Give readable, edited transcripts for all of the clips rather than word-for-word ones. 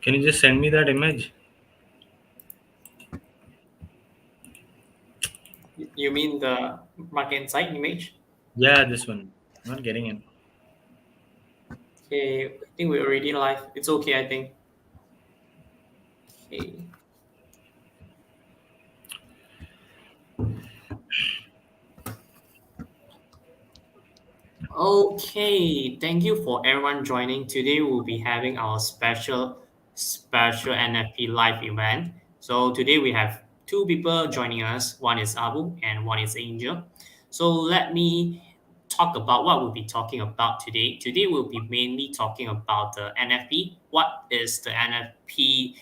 Can you just send me that image? You mean the market insight image? Yeah, this one. I'm not getting it. Okay, I think we're already live. It's okay, I think. Okay. Okay, thank you for everyone joining. Today we'll be having our special NFP live event. So today we have two people joining us. One is Abu and one is Angel. So let me talk about what we'll be talking about today. Today we'll be mainly talking about the NFP. What is the NFP?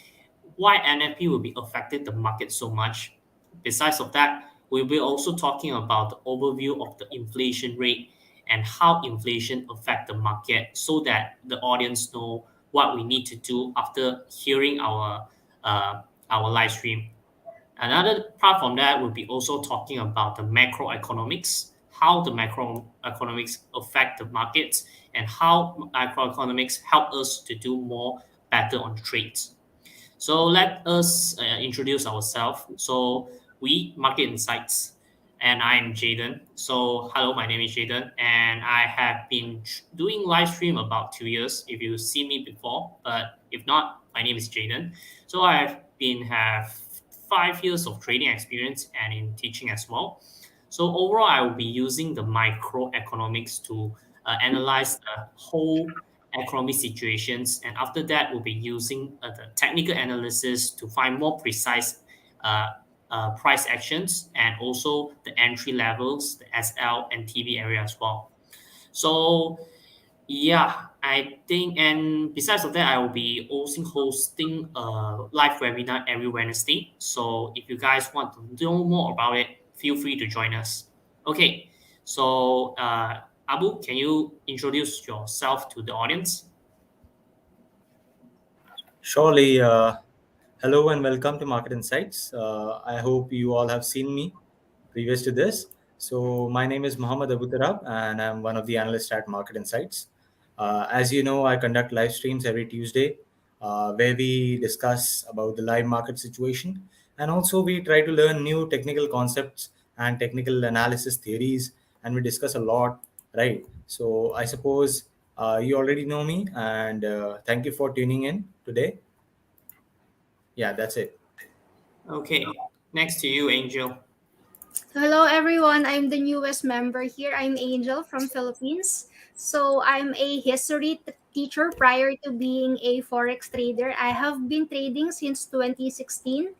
Why NFP will be affected the market so much? Besides of that, we'll be also talking about the overview of the inflation rate and how inflation affect the market so that the audience know what we need to do after hearing our live stream. Another part from that will be also talking about the macroeconomics, how the macroeconomics affect the markets and how macroeconomics help us to do more better on trades. So let us introduce ourselves. So we Market Insights, and I'm Jaden. So hello, my name is Jaden, and I have been doing live stream about 2 years. If you see me before, but if not, my name is Jaden. So I've been have 5 years of trading experience and in teaching as well. So overall, I will be using the microeconomics to analyze the whole economic situations, and after that, we'll be using the technical analysis to find more precise uh, price actions and also the entry levels, the SL and TV area as well. So yeah, I think, and besides of that, I will be also hosting a live webinar every Wednesday. So if you guys want to know more about it, feel free to join us. Okay, so Abu, can you introduce yourself to the audience? Surely. Hello and welcome to Market Insights. I hope you all have seen me previous to this. So, my name is Muhammad Abu Tarab, and I'm one of the analysts at Market Insights. As you know, I conduct live streams every Tuesday where we discuss about the live market situation, and also we try to learn new technical concepts and technical analysis theories, and we discuss a lot, right? So, I suppose you already know me, and thank you for tuning in today. Yeah, that's it. Okay, next to you, Angel. Hello everyone, I'm the newest member here. I'm Angel from Philippines. So I'm a teacher prior to being a forex trader. I have been trading since 2016.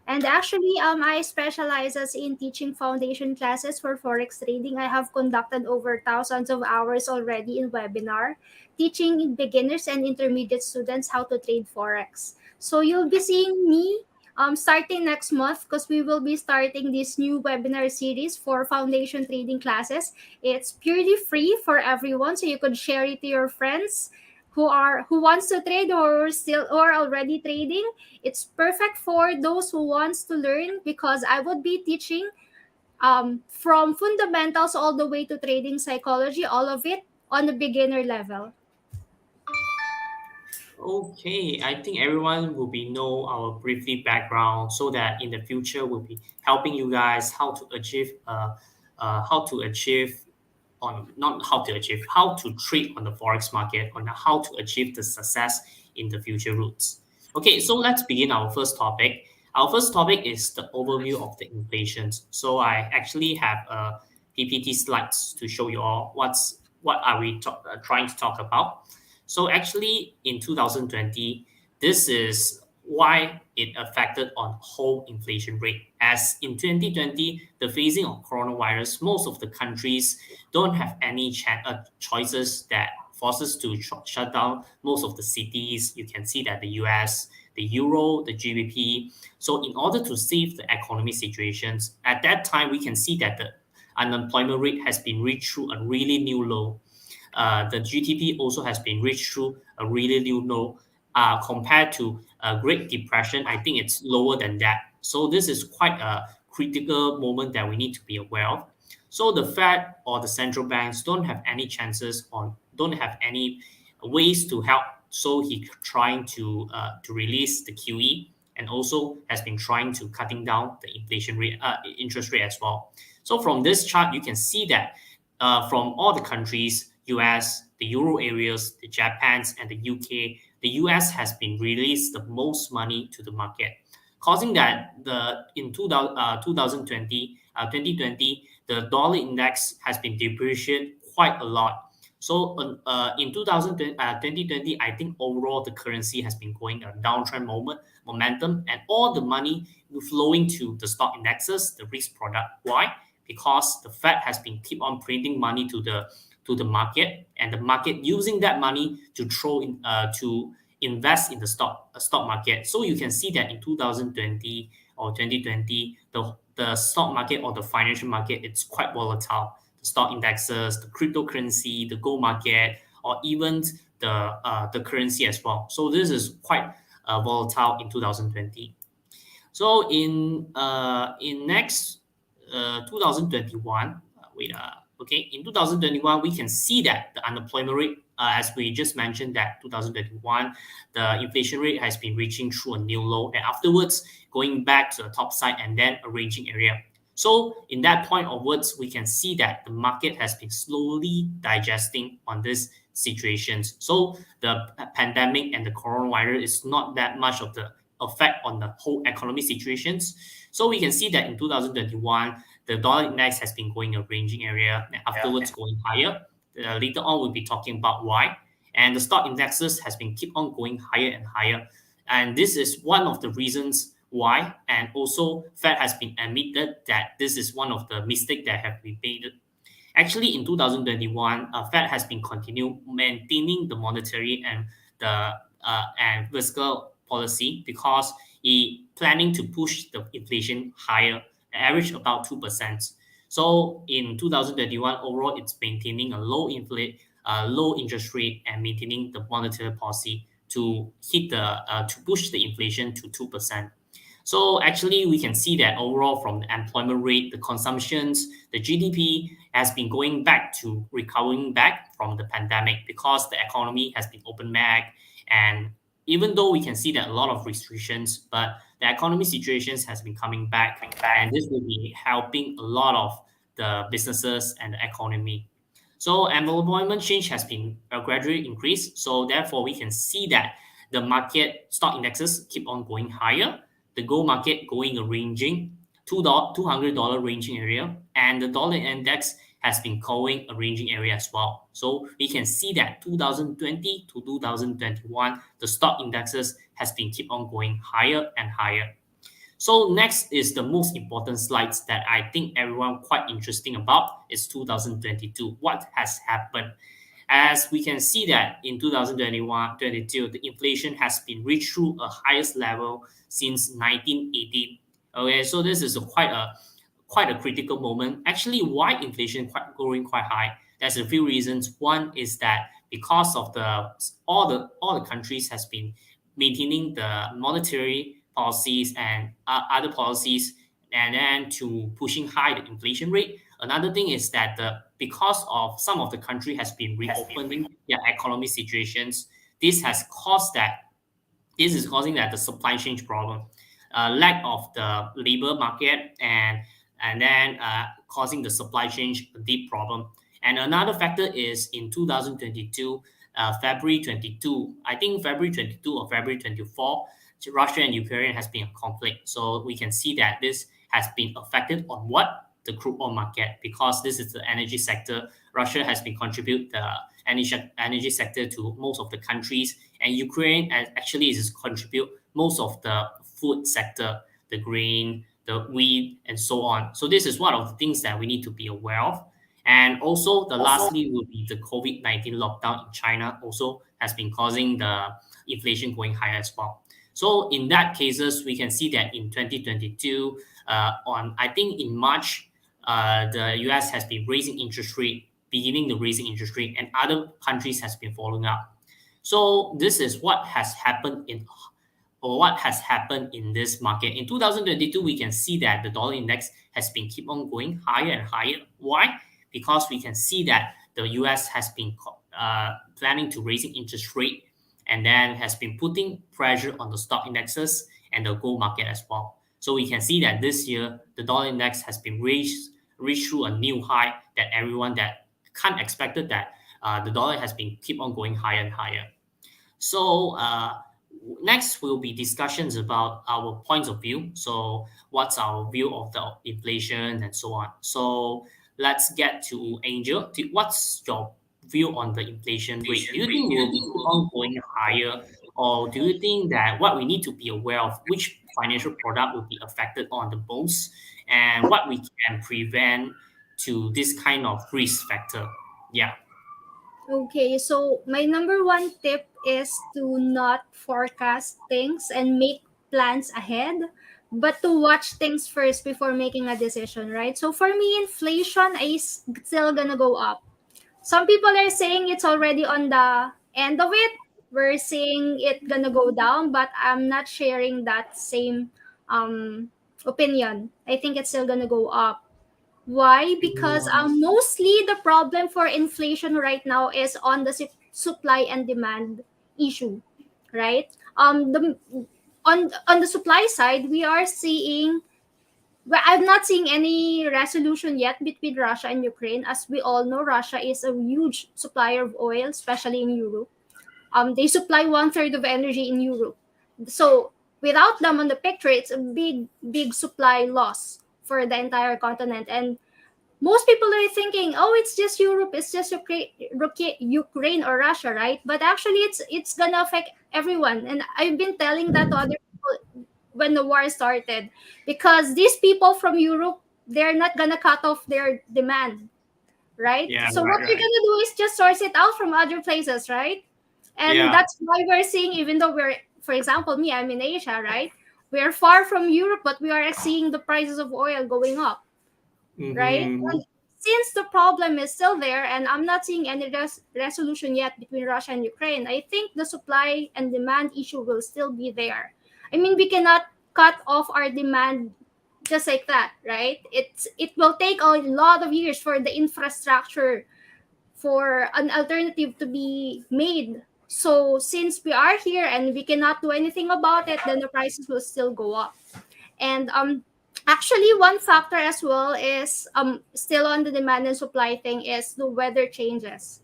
And actually, I specializes in teaching foundation classes for forex trading. I have conducted over thousands of hours already in webinar, teaching beginners and intermediate students how to trade forex. So you'll be seeing me starting next month because we will be starting this new webinar series for foundation trading classes. It's purely free for everyone, so you could share it to your friends who wants to trade or already trading. It's perfect for those who wants to learn because I would be teaching from fundamentals all the way to trading psychology, all of it on the beginner level. Okay, I think everyone will be know our briefly background so that in the future we'll be helping you guys how to achieve on not how to achieve how to trade on the forex market on how to achieve the success in the future routes. Okay, so let's begin our first topic. Our first topic is the overview of the inflation. So I actually have a PPT slides to show you all what are we trying to talk about. So actually, in 2020, this is why it affected on whole inflation rate. As in 2020, the phasing of coronavirus, most of the countries don't have any choices that forces to shut down most of the cities. You can see that the US, the euro, the GBP. So in order to save the economy situations, at that time we can see that the unemployment rate has been reached through a really new low. The GDP also has been reached through a really new low. Compared to a Great Depression, I think it's lower than that. So this is quite a critical moment that we need to be aware of. So the Fed or the central banks don't have any chances or don't have any ways to help So he trying to release the QE, and also has been trying to cutting down the inflation rate, interest rate as well. So from this chart, you can see that from all the countries, US, the Euro areas, the Japans, and the UK, the US has been released the most money to the market, causing that the in 2020, the dollar index has been depreciated quite a lot. So in 2020, I think overall the currency has been going a downtrend momentum, and all the money flowing to the stock indexes, the risk product. Why? Because the Fed has been keep on printing money to the market, and the market using that money to throw in to invest in the stock market. So you can see that in 2020 or 2020, the stock market or the financial market, it's quite volatile. The stock indexes, the cryptocurrency, the gold market, or even the currency as well. So this is quite volatile in 2020. So in next 2021, okay, in 2021 we can see that the unemployment rate, as we just mentioned, that 2021 the inflation rate has been reaching through a new low, and afterwards going back to the top side and then a ranging area. So in that point onwards, we can see that the market has been slowly digesting on these situations. So the pandemic and the coronavirus is not that much of the effect on the whole economic situations. So we can see that in 2021, the dollar index has been going a ranging area, and afterwards going higher. Later on, we'll be talking about why. And the stock indexes has been keep on going higher and higher. And this is one of the reasons why. And also, Fed has been admitted that this is one of the mistakes that have been made. Actually, in 2021, Fed has been continue maintaining the monetary and fiscal policy, because he planning to push the inflation higher, average about 2%. So in 2021, overall, it's maintaining a low interest rate and maintaining the monetary policy to to push the inflation to 2%. So actually, we can see that overall from the employment rate, the consumptions, the GDP has been going back to recovering back from the pandemic, because the economy has been open back. And even though we can see that a lot of restrictions, but the economy situations has been coming back, and this will be helping a lot of the businesses and the economy. So employment change has been gradually increased. So therefore, we can see that the market stock indexes keep on going higher, the gold market going a ranging $200 ranging area, and the dollar index has been going a ranging area as well. So we can see that 2020 to 2021, the stock indexes has been keep on going higher and higher. So next is the most important slides that I think everyone quite interesting about is 2022. What has happened? As we can see that in 2021-22, the inflation has been reached through a highest level since 1980. Okay, so this is quite a critical moment. Actually, why inflation growing quite high? There's a few reasons. One is that because of all the countries has been maintaining the monetary policies and other policies, and then to pushing high the inflation rate. Another thing is that because of some of the country has been reopening their economic situations, this has caused that this is causing that the supply chain problem, lack of the labor market, and then causing the supply chain a deep problem. And another factor is in 2022, February 22, I think February 22 or February 24, Russia and Ukraine has been a conflict. So we can see that this has been affected on what? The crude oil market, because this is the energy sector. Russia has been contribute the energy sector to most of the countries, and Ukraine actually is contribute most of the food sector, the grain, the wheat, and so on. So this is one of the things that we need to be aware of. And also, the lastly will be the COVID-19 lockdown in China also has been causing the inflation going higher as well. So in that cases, we can see that in 2022, I think in March, the US has been raising interest rate, beginning the raising interest rate, and other countries has been following up. So this is what has happened in this market. In 2022, we can see that the dollar index has been keep on going higher and higher. Why? Because we can see that the US has been planning to raising interest rate, and then has been putting pressure on the stock indexes and the gold market as well. So we can see that this year the dollar index has been reached through a new high that everyone that can't expected that the dollar has been keep on going higher and higher. So next will be discussions about our points of view. So what's our view of the inflation and so on. So let's get to Angel. What's your view on the inflation rate? Do you think it will be keep on going higher, or do you think that what we need to be aware of, which financial product will be affected on the most, and what we can prevent to this kind of risk factor? Yeah. Okay, so my number one tip is to not forecast things and make plans ahead, but to watch things first before making a decision, right? So for me, inflation is still gonna go up. Some people are saying it's already on the end of it. We're saying it gonna go down, but I'm not sharing that same opinion. I think it's still gonna go up. Why? Because mostly the problem for inflation right now is on the supply and demand issue, right? On the supply side, we are seeing. Well, I'm not seeing any resolution yet between Russia and Ukraine. As we all know, Russia is a huge supplier of oil, especially in Europe. They supply one third of energy in Europe. So without them on the picture, it's a big supply loss for the entire continent. And most people are thinking, oh, it's just Europe, it's just Ukraine or Russia, right? But actually, it's gonna affect everyone. And I've been telling that to other people when the war started, because these people from Europe, they're not gonna cut off their demand, right? Yeah. So what Right. they're Right. gonna do is just source it out from other places, right? And Yeah. that's why we're seeing, even though we're, for example, me, I'm in Asia, right? We're far from Europe, but we are seeing the prices of oil going up, right? Mm-hmm. And since the problem is still there, and I'm not seeing any resolution yet between Russia and Ukraine, I think the supply and demand issue will still be there. I mean, we cannot cut off our demand just like that, right? It will take a lot of years for the infrastructure for an alternative to be made. So since we are here and we cannot do anything about it, then the prices will still go up. And actually one factor as well is still on the demand and supply thing is the weather changes.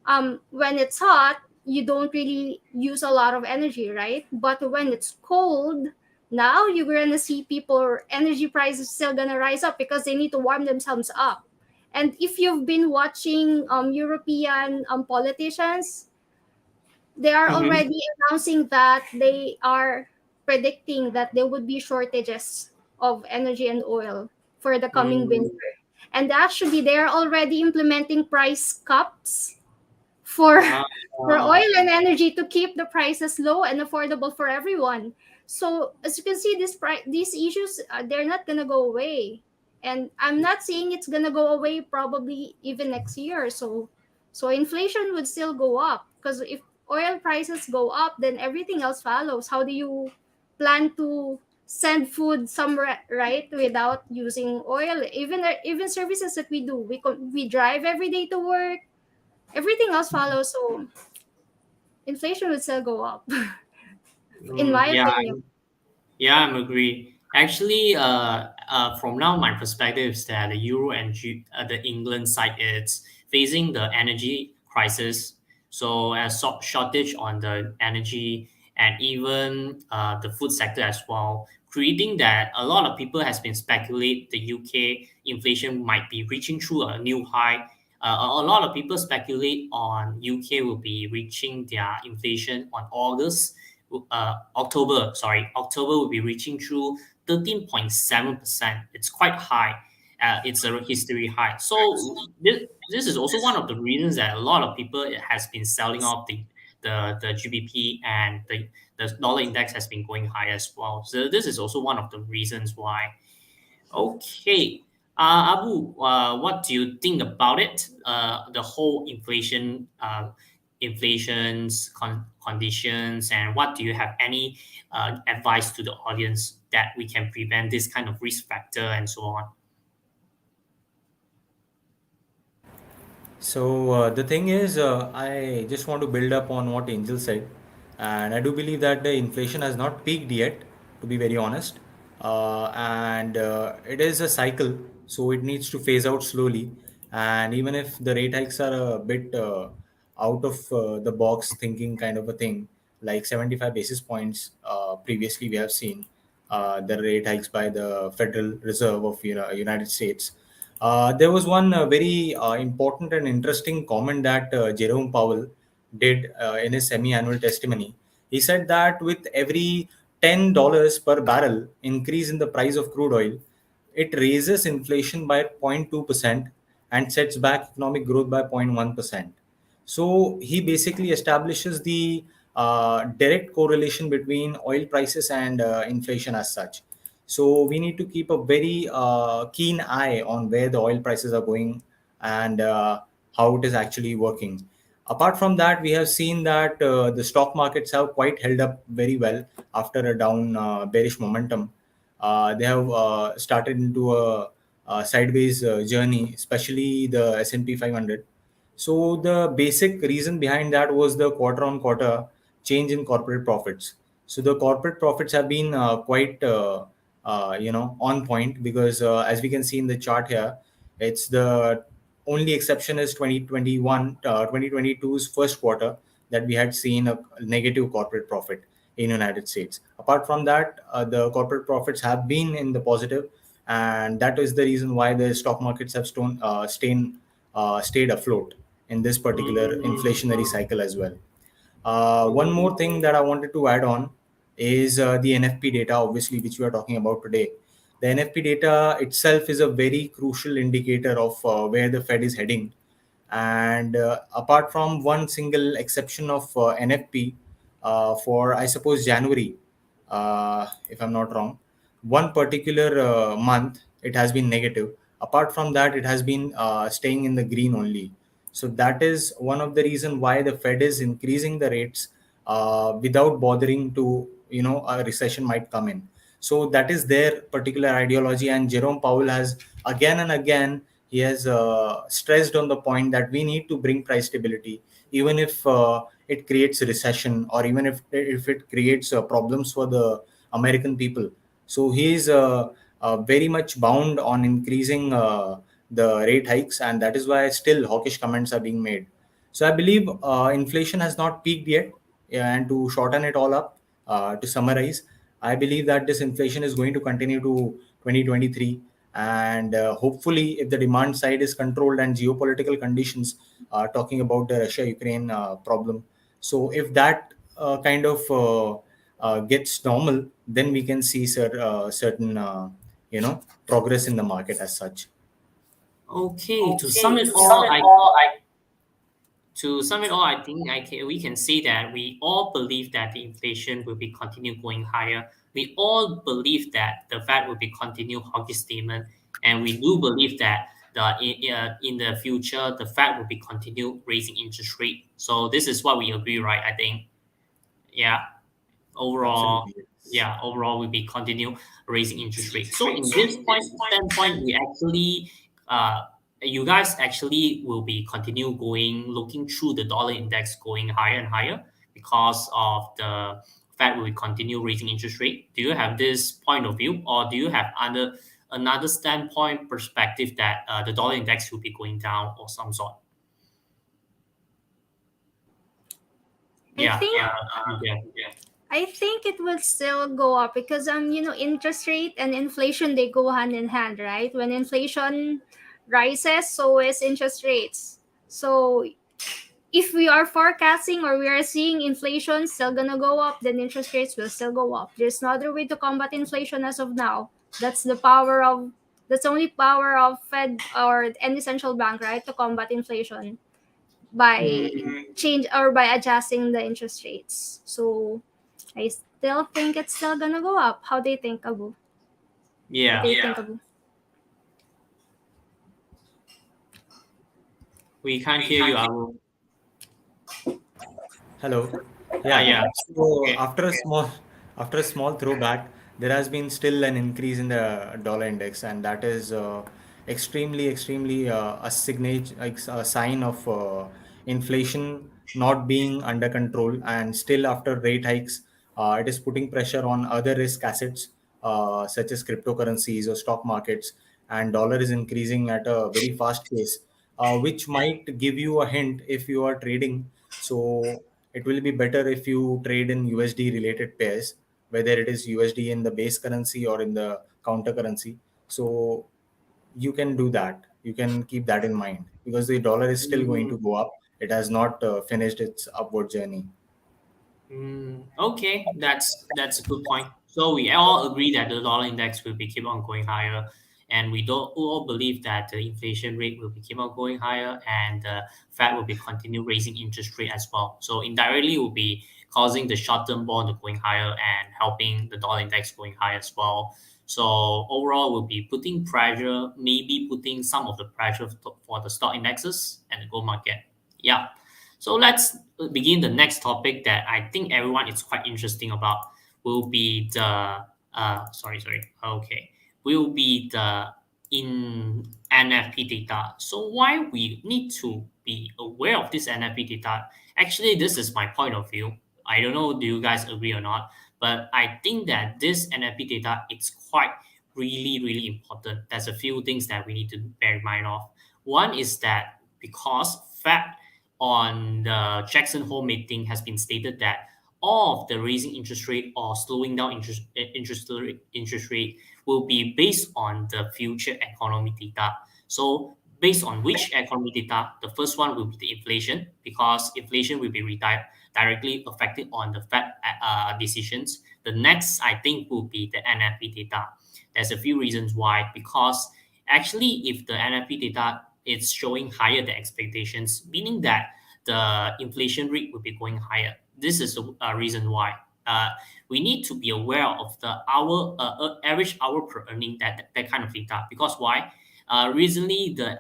When it's hot, you don't really use a lot of energy, right? But when it's cold, now you're gonna see people energy prices still gonna rise up because they need to warm themselves up. And if you've been watching European politicians, they are Mm-hmm. already announcing that they are predicting that there would be shortages of energy and oil for the coming Mm-hmm. winter. And actually, they are already implementing price caps for Uh, for uh, oil and energy to keep the prices low and affordable for everyone. So as you can see, these issues, they're not gonna go away, and I'm not saying it's gonna go away probably even next year. So inflation would still go up because if oil prices go up, then everything else follows. How do you plan to send food somewhere, right, without using oil? Even services that we do, we drive every day to work, everything else follows. So inflation would still go up, in my yeah. opinion. Yeah, I'm agree. Actually, from now my perspective is that the Euro and the England side is facing the energy crisis. So a shortage on the energy and even the food sector as well, creating that a lot of people has been speculate the UK inflation might be reaching through a new high. A lot of people speculate on UK will be reaching their inflation on October will be reaching through 13.7%. It's quite high. It's a history high. So this is also one of the reasons that a lot of people has been selling off the GBP, and the dollar index has been going high as well. So this is also one of the reasons why. Okay. Abu, what do you think about it? The whole conditions, and what do you have any advice to the audience that we can prevent this kind of risk factor and so on? So the thing is, I just want to build up on what Angel said. and I do believe that the inflation has not peaked yet, to be very honest. And it is a cycle, so it needs to phase out slowly. And even if the rate hikes are a bit out of the box thinking kind of a thing, like 75 basis points, previously we have seen the rate hikes by the Federal Reserve of United States. There was one very important and interesting comment that Jerome Powell did in his semi-annual testimony. He said that with every $10 per barrel increase in the price of crude oil, it raises inflation by 0.2% and sets back economic growth by 0.1%. So he basically establishes the direct correlation between oil prices and inflation as such. So we need to keep a very keen eye on where the oil prices are going and how it is actually working. Apart from that, we have seen that the stock markets have quite held up very well after a down bearish momentum. They have started into a sideways journey, especially the S&P 500. So the basic reason behind that was the quarter-on-quarter change in corporate profits. So the corporate profits have been quite on point, because as we can see in the chart here, it's the only exception is 2022's first quarter that we had seen a negative corporate profit in United States. Apart from that, the corporate profits have been in the positive, and that is the reason why the stock markets have stayed afloat in this particular inflationary cycle as well. One more thing that I wanted to add on is the NFP data, obviously, which we are talking about today. The NFP data itself is a very crucial indicator of where the Fed is heading. And apart from one single exception of NFP for, I suppose, January, if I'm not wrong, one particular month it has been negative. Apart from that, it has been staying in the green only. So that is one of the reason why the Fed is increasing the rates without bothering to, a recession might come in. So that is their particular ideology, and Jerome Powell has again and again he has stressed on the point that we need to bring price stability, even if it creates a recession, or even if it creates problems for the American people. So he is very much bound on increasing the rate hikes, and that is why still hawkish comments are being made. So I believe inflation has not peaked yet. And to shorten it all up, to summarize, I believe that this inflation is going to continue to 2023. And hopefully, if the demand side is controlled and geopolitical conditions, talking about the Russia-Ukraine problem, so if that kind of gets normal, then we can see certain, progress in the market as such. Okay, Okay, to sum it all, to sum it all, I think we can say that we all believe that the inflation will be continue going higher. We all believe that the Fed will be continue hawkish statement, and we do believe that in the future the Fed will be continue raising interest rate. So this is what we agree, right? I think, yeah. Overall, absolutely. Yes. yeah, overall will be continue raising interest rate. Interest So rate. in So this in point this point, standpoint, we actually you guys actually will be continue going looking through the dollar index going higher and higher because of the Fed will continue raising interest rate. Do you have this point of view, or do you have another standpoint perspective that the dollar index will be going down or some sort? I Yeah, think yeah. I think it will still go up because interest rate and inflation, they go hand in hand, right? When inflation rises, so is interest rates. So if we are forecasting or we are seeing inflation still gonna go up, then interest rates will still go up. There's no other way to combat inflation as of now. That's the power of that's the only power of Fed or any central bank, right, to combat inflation by change or by adjusting the interest rates. So I still think it's still gonna go up. How do you think, Abu? What Yeah, do you think, Abu? we can't hear you, Abu. Hello. Yeah. Yeah. So Okay. after a small throwback, there has been still an increase in the dollar index, and that is extremely a sign of inflation not being under control, and still after rate hikes, it is putting pressure on other risk assets such as cryptocurrencies or stock markets, and dollar is increasing at a very fast pace, which might give you a hint if you are trading. So it will be better if you trade in USD related pairs, whether it is USD in the base currency or in the counter currency. So you can do that. You can keep that in mind because the dollar is still going to Mhm. go up. It has not finished its upward journey. Okay, that's a good point. So we all agree that the dollar index will be keep on going higher, and we don't all believe that the inflation rate will be keep on going higher, and the Fed will be continue raising interest rate as well. So indirectly, will be causing the short term bond going higher and helping the dollar index going higher as well. So overall, we'll be putting pressure, maybe putting some of the pressure for the stock indexes and the gold market. Yeah. So let's begin the next topic that I think everyone is quite interesting about will be the okay, will be the in NFP data. So why we need to be aware of this NFP data? Actually, this is my point of view. I don't know, do you guys agree or not? But I think that this NFP data it's quite really important. There's a few things that we need to bear in mind of. One is that because Fed on the Jackson Hole meeting has been stated that all of the raising interest rate or slowing down interest rate will be based on the future economy data. So based on which economy data, the first one will be the inflation because inflation will be directly affected on the Fed decisions. The next, I think, will be the NFP data. There's a few reasons why because actually if the NFP data is showing higher than expectations, meaning that the inflation rate will be going higher. This is a reason why we need to be aware of the average hour per earning that kind of data because why recently the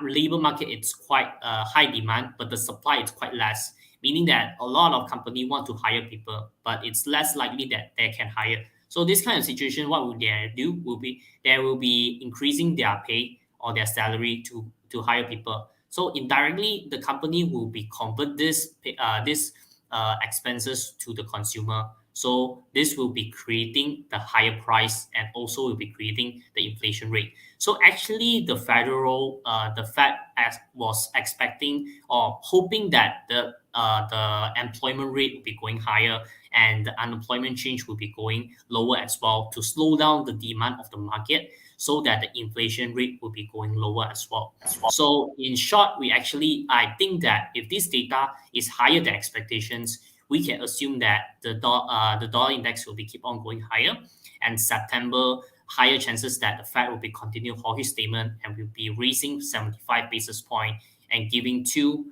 labor market is quite high demand, but the supply is quite less, meaning that a lot of company want to hire people, but it's less likely that they can hire. So this kind of situation, what will they do? Will be they will be increasing their pay or their salary to hire people. So indirectly, the company will be convert this expenses to the consumer. So this will be creating the higher price and also will be creating the inflation rate. So actually, the Fed was expecting or hoping that the employment rate will be going higher and the unemployment change will be going lower as well to slow down the demand of the market so that the inflation rate will be going lower as well. So in short, I think that if this data is higher than expectations, we can assume that the dollar index will be keep on going higher, and September higher chances that the Fed will be continue hawkish statement and will be raising 75 basis point and giving to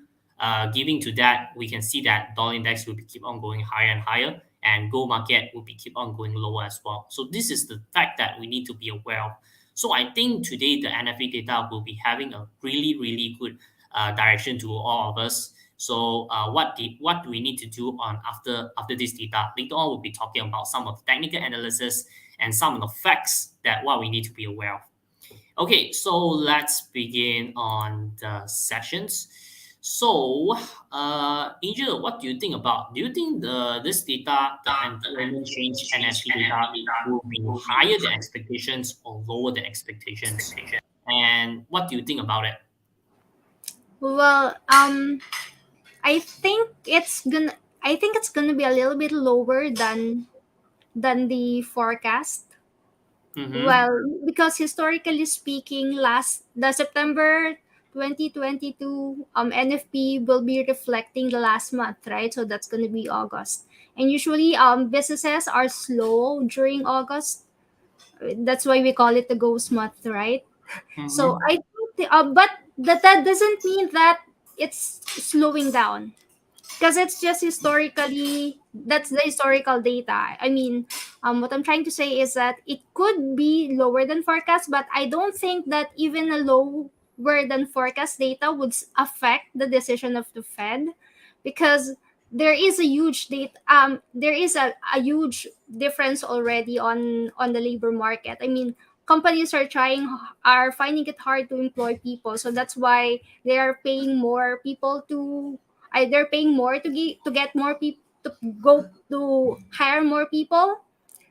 that we can see that dollar index will be keep on going higher and higher and gold market will be keep on going lower as well. So this is the fact that we need to be aware of. So I think today the NFA data will be having a really good direction to all of us. So what do we need to do on after this data? Later on, we'll be talking about some of the technical analysis and some of the facts that what we need to be aware of. Okay, so let's begin on the sessions. So, Angel, what do you think about? Do you think this data, the employment change NFP data, will be higher than expectations or lower than expectations? And what do you think about it? Well, I think it's gonna I think it's gonna be a little bit lower than the forecast. Mm-hmm. Well, because historically speaking, last the September 2022 NFP will be reflecting the last month, right? So that's going to be August. And usually businesses are slow during August. That's why we call it the ghost month, right? So Mm-hmm. I think but that doesn't mean that it's slowing down because it's just historically that's the historical data. I mean, what I'm trying to say is that it could be lower than forecast, but I don't think that even a lower than forecast data would affect the decision of the Fed, because there is a huge data there is a huge difference already on the labor market. I mean, companies are finding it hard to employ people, so that's why they are paying more people to either paying more to get more people to go to hire more people.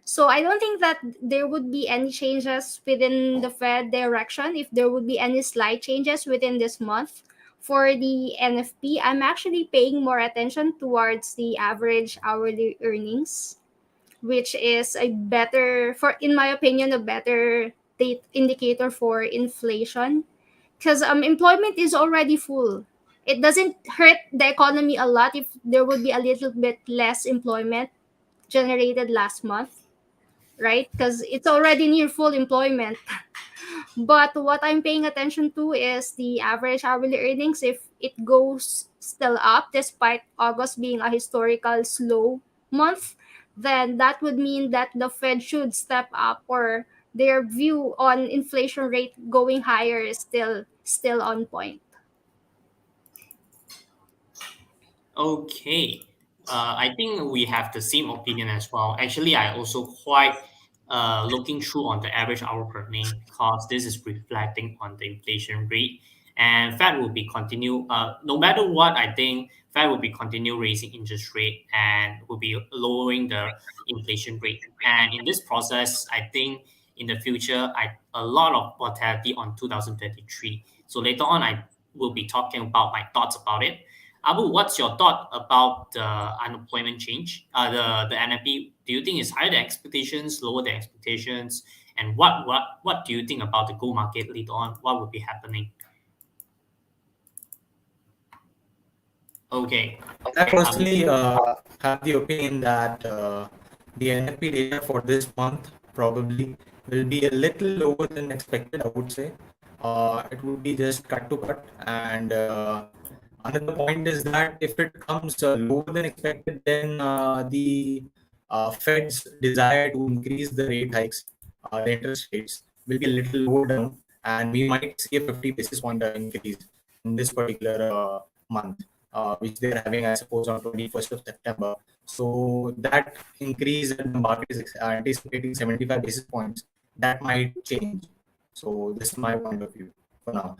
So I don't think that there would be any changes within the Fed direction. If there would be any slight changes within this month for the NFP, I'm actually paying more attention towards the average hourly earnings, which is a better, for in my opinion, a better date indicator for inflation, because employment is already full. It doesn't hurt the economy a lot if there would be a little bit less employment generated last month, right? Because it's already near full employment. But what I'm paying attention to is the average hourly earnings. If it goes still up despite August being a historical slow month, then that would mean that the Fed should step up, or their view on inflation rate going higher is still on point. Okay. I think we have the same opinion as well. Actually, I also quite looking through on the average hour earning because this is reflecting on the inflation rate. And Fed will be continue, no matter what, I think Fed will be continue raising interest rate and will be lowering the inflation rate. And in this process, I think in the future, a lot of volatility on 2023. So later on, I will be talking about my thoughts about it. Abu, what's your thought about the unemployment change? The NFP, do you think it's higher than expectations, lower than expectations? And what do you think about the gold market later on? What will be happening? Okay. I Abu. personally have the opinion that the NFP data for this month probably will be a little lower than expected, I would say. It would be just cut to cut. And another point is that if it comes lower than expected, then the Fed's desire to increase the rate hikes, the interest rates, will be a little lower down. And we might see a 50 basis point increase in this particular month, which they're having, I suppose, on 21st of September. So that increase that the market is anticipating 75 basis points, that might change. So this is my point of view for now.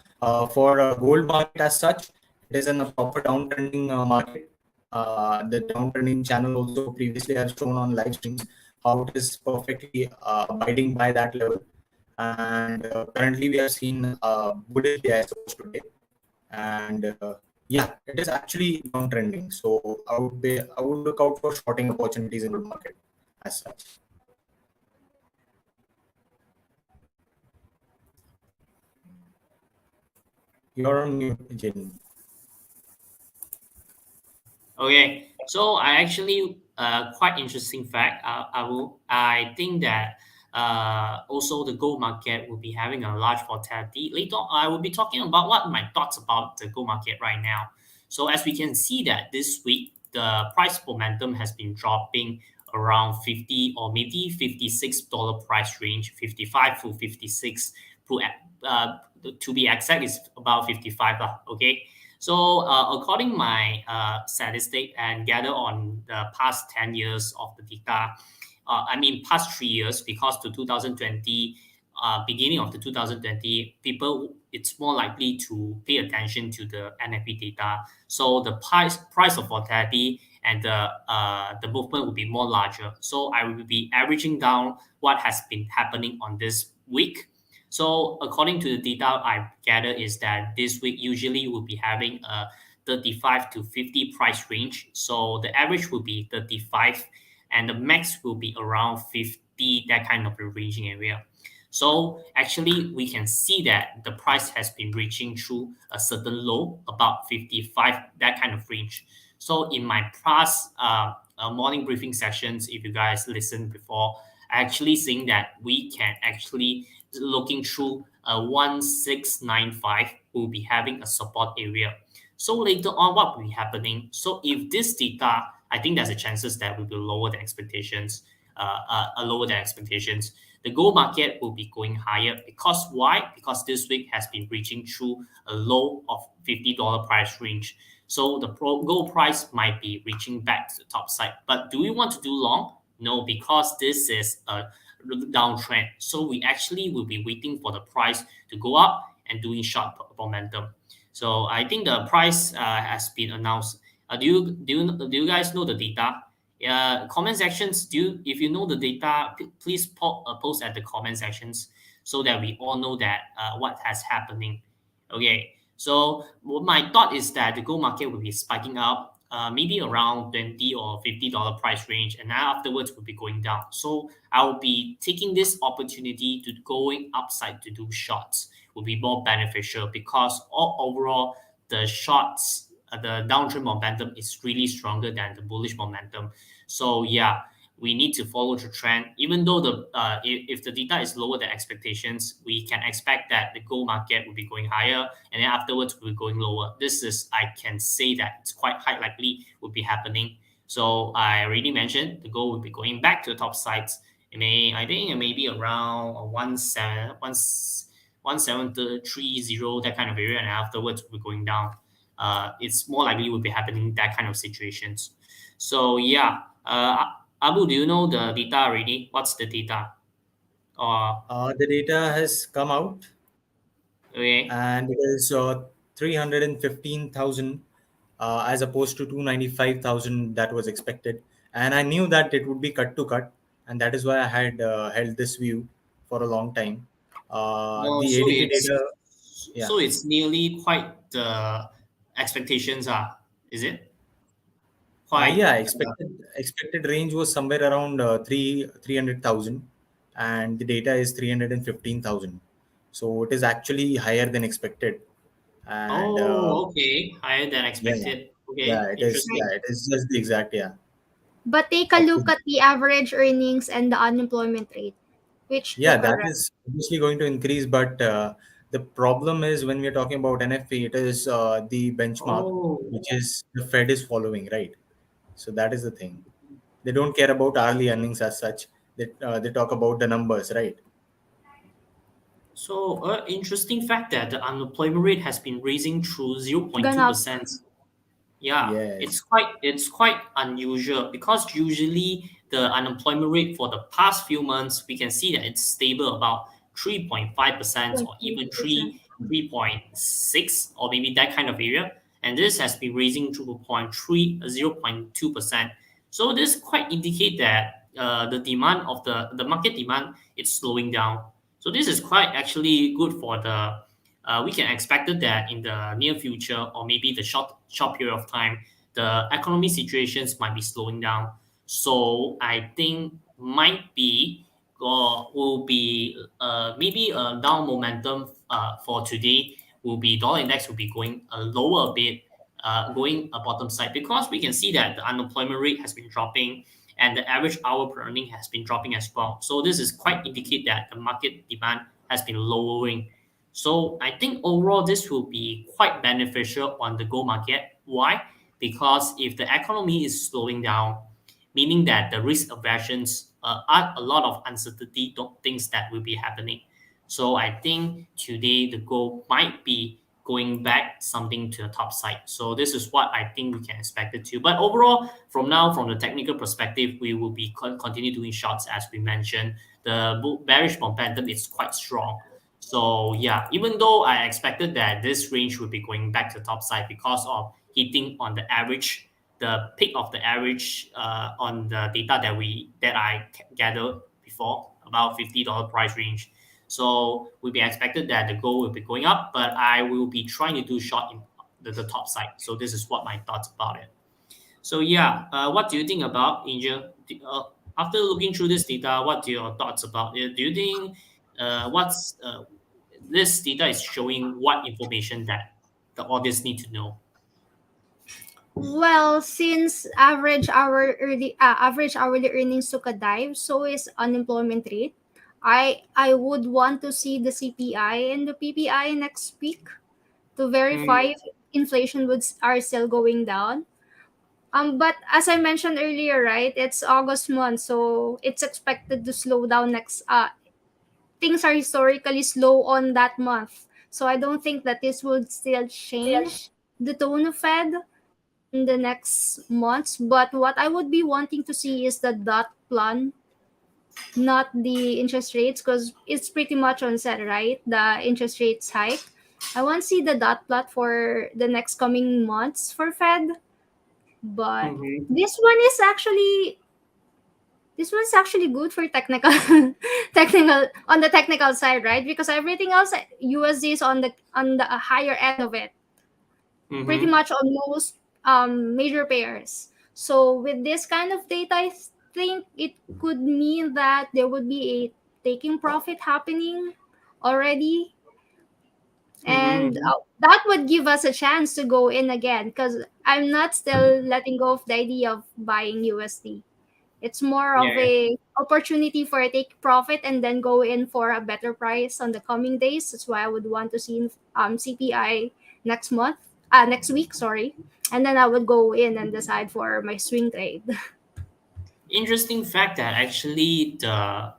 For gold market as such, it is in a proper downtrending market. The downtrending channel also previously have shown on live streams how it is perfectly abiding by that level. And currently we have seen bullish day, I suppose, today. And yeah, it is actually downtrending. So I would look out for shorting opportunities in the market as such. You're on mute, Jaden. Okay, so I actually quite interesting fact. I think that also the gold market will be having a large volatility. Later, on, I will be talking about what my thoughts about the gold market right now. So as we can see that this week the price momentum has been dropping around 50 or maybe $56 price range, 55 to 56. Uh, to be exact, is about 55. Okay. So, according my statistic and gather on the past 10 years of the data, I mean past 3 years, because to 2020, beginning of the 2020, people it's more likely to pay attention to the NFP data. So the price of volatility and the movement will be more larger. So I will be averaging down what has been happening on this week. So according to the data I gather is that this week usually will be having a 35 to 50 price range. So the average will be 35 and the max will be around 50, that kind of a ranging area. So actually we can see that the price has been reaching through a certain low about 55, that kind of range. So in my past morning briefing sessions, if you guys listened before, I actually saying that we can actually looking through a 1695 will be having a support area. So later on, what will be happening? So if this data, I think there's a chances that will be lower than expectations, lower than expectations. The gold market will be going higher because why? Because this week has been reaching through a low of $50 price range. So the gold price might be reaching back to the top side. But do we want to do long? No, because this is a downtrend. So we actually will be waiting for the price to go up and doing short momentum. So I think the price has been announced Do you guys know the data? Comment sections. If you know the data, please post at the comment sections so that we all know that what has happening. Okay, so my thought is that the gold market will be spiking up, maybe around $20 or $50 price range, and then afterwards will be going down. So I will be taking this opportunity to going upside to do shorts will be more beneficial because overall the shorts, the downtrend momentum is really stronger than the bullish momentum. So yeah, we need to follow the trend. Even though if the data is lower than expectations, we can expect that the gold market will be going higher, and then afterwards will be going lower. This is I can say that it's quite high likely will be happening. So I already mentioned the gold will be going back to the top sides. I think it may be around 17330, that kind of area, and afterwards will be going down. It's more likely will be happening that kind of situations. So yeah, Abu, do you know the data already? What's the data? Or The data has come out, okay. and it is 315,000 as opposed to 295,000 that was expected. And I knew that it would be cut to cut, and that is why I had held this view for a long time. No, The ADP data, yeah. so it's nearly quite the expectations are, is it? Quite Yeah, expected range was somewhere around 300,000, and the data is 315,000. So it is actually higher than expected, and okay. Higher than yeah, yeah, expected. yeah, Okay, it is. interesting. Right. Yeah, it is just the exact, yeah. But take a Up look to, at the average earnings and the unemployment rate, which yeah, took a that run. is obviously going to increase, but the problem is when we are talking about NFP, it is the benchmark Oh, which is the Fed is following, right? So that is the thing. They don't care about hourly earnings as such. They talk about the numbers, right? so interesting fact that the unemployment rate has been raising through Gone up 0.2%. Yeah, Yes. it's quite unusual because usually the unemployment rate for the past few months we can see that it's stable about 3.5% or even 0.2%. 3.6 or maybe that kind of area, and this has been raising to 0.2%. So this quite indicate that the demand of the market demand is slowing down. So this is quite actually good for the we can expect that in the near future or maybe the short period of time, the economy situations might be slowing down. So I think might be or will be maybe a down momentum for today will be dollar index will be going a lower bit, going a bottom side because we can see that the unemployment rate has been dropping and the average hour per earning has been dropping as well. So this is quite indicate that the market demand has been lowering. So I think overall this will be quite beneficial on the gold market. Why? Because if the economy is slowing down, meaning that the risk aversions are a lot of uncertainty things that will be happening. So I think today the gold might be going back something to the top side. So this is what I think we can expect it to. But overall, from now, from the technical perspective, we will be continue doing shorts as we mentioned. The bearish momentum is quite strong. So yeah, even though I expected that this range would be going back to the top side because of hitting on the average, the peak of the average on the data that I gathered before about $50 price range. So we be expected that the gold will be going up, but I will be trying to do short in the top side. So this is what my thoughts about it. So yeah, what do you think about Angel? After looking through this data, what are your thoughts about it? Do you think what's this data is showing what information that the audience need to know? Well, since average hourly earnings took a dive, so is unemployment rate. I would want to see the CPI and the PPI next week to verify if inflation are still going down. But as I mentioned earlier, right, it's August month, so it's expected to slow down next. Things are historically slow on that month, so I don't think that this would still change the tone of Fed in the next months. But what I would be wanting to see is the dot plan, not the interest rates, because it's pretty much on set, right? The interest rates hike. I want to see the dot plot for the next coming months for Fed. But Mm-hmm. this one is actually this one's actually good for technical technical on the technical side, right? Because everything else USD is on the higher end of it, pretty Mm-hmm. much on most major pairs. So with this kind of data, I think it could mean that there would be a taking profit happening already, and Mm-hmm. that would give us a chance to go in again because I'm not still letting go of the idea of buying USD. It's more Yeah, of yeah. a opportunity for a take profit and then go in for a better price on the coming days. That's why I would want to see CPI next month, next week, sorry, and then I would go in and decide for my swing trade. Interesting fact that actually the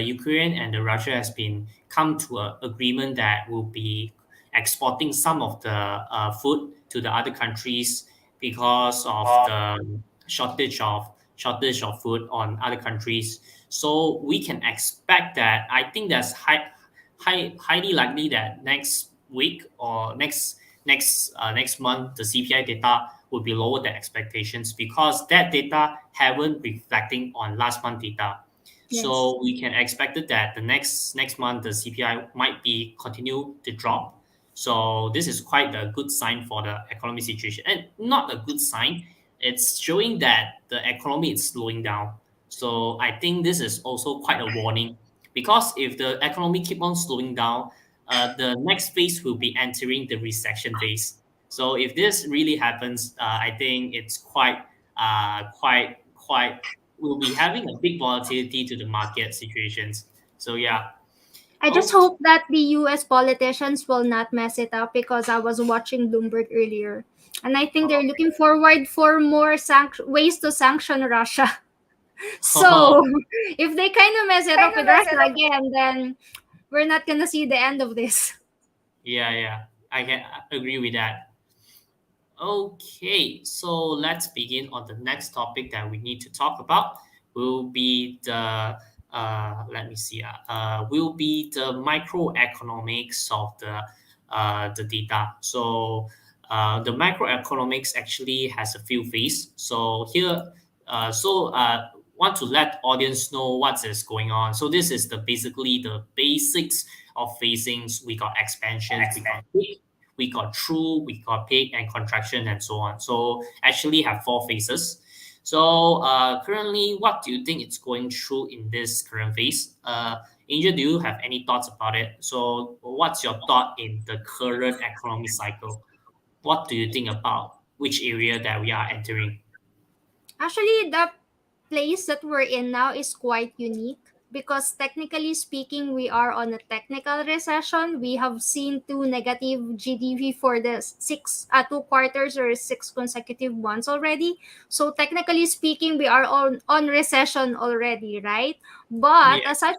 Ukraine and the Russia has been come to an agreement that will be exporting some of the food to the other countries because of the shortage of food on other countries. So we can expect that. I think that's highly likely that next week or next month the CPI data will be lower than expectations because that data haven't reflecting on last month data. Yes. So we can expect it that the next month the CPI might be continue to drop. So this is quite a good sign for the economy situation, and not a good sign. It's showing that the economy is slowing down. So I think this is also quite a warning because if the economy keep on slowing down, the next phase will be entering the recession phase. So if this really happens, I think it's quite will be having a big volatility to the market situations. So yeah. I just Okay. hope that the US politicians will not mess it up because I was watching Bloomberg earlier. And I think they're looking forward for more ways to sanction Russia. So if they kind of mess it up with Russia again, then we're not gonna see the end of this. Yeah, yeah, I can agree with that. Okay, so let's begin on the next topic that we need to talk about. Will be the let me see. Will be the microeconomics of the data. So the microeconomics actually has a few phases. So here, want to let audience know what is going on. So this is the basically the basics of phasings. We got expansions, we got peak, we got true, we got peak and contraction and so on. So actually have four phases. So currently, what do you think it's going through in this current phase? Angel, do you have any thoughts about it? So what's your thought in the current economic cycle? What do you think about which area that we are entering? Actually, the place that we're in now is quite unique because technically speaking, we are on a technical recession. We have seen two negative GDP for the 2 quarters or 6 consecutive months already. So technically speaking, we are on recession already, right? But Yeah. aside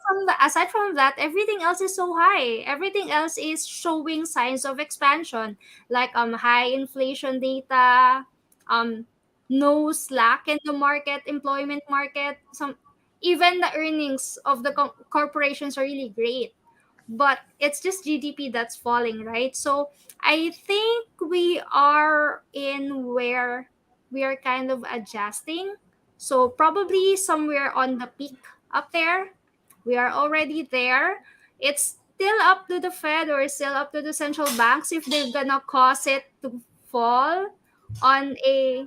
from that, everything else is so high. Everything else is showing signs of expansion, like high inflation data, um no slack in the market, employment market. Some even the earnings of the corporations are really great, but it's just GDP that's falling, right? So I think we are in where we are kind of adjusting. So probably somewhere on the peak up there, we are already there. It's still up to the Fed or still up to the central banks if they're gonna cause it to fall on a,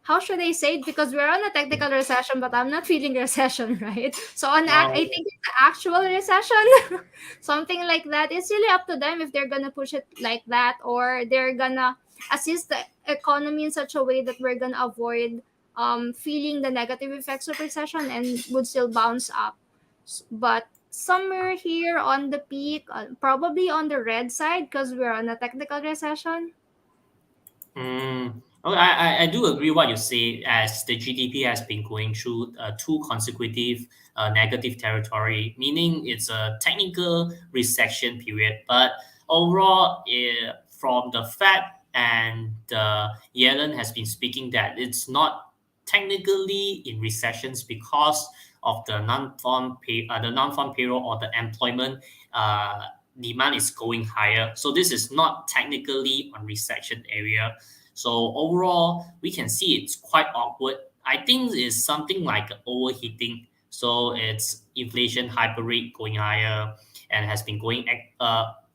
how should I say it? Because we're on a technical recession, but I'm not feeling recession, right? So I Oh, think it's the actual recession, something like that. It's really up to them if they're gonna push it like that or they're gonna assist the economy in such a way that we're gonna avoid feeling the negative effects of recession and would still bounce up. But somewhere here on the peak, probably on the red side because we're on a technical recession. Oh, I do agree what you say as the GDP has been going through two consecutive negative territory, meaning it's a technical recession period. But overall, from the Fed and Yellen has been speaking that it's not technically in recessions because of the non-farm payroll or the employment uh, demand is going higher. So this is not technically on recession area. So overall, we can see it's quite awkward. I think it's something like overheating. So it's inflation hyper rate going higher and has been going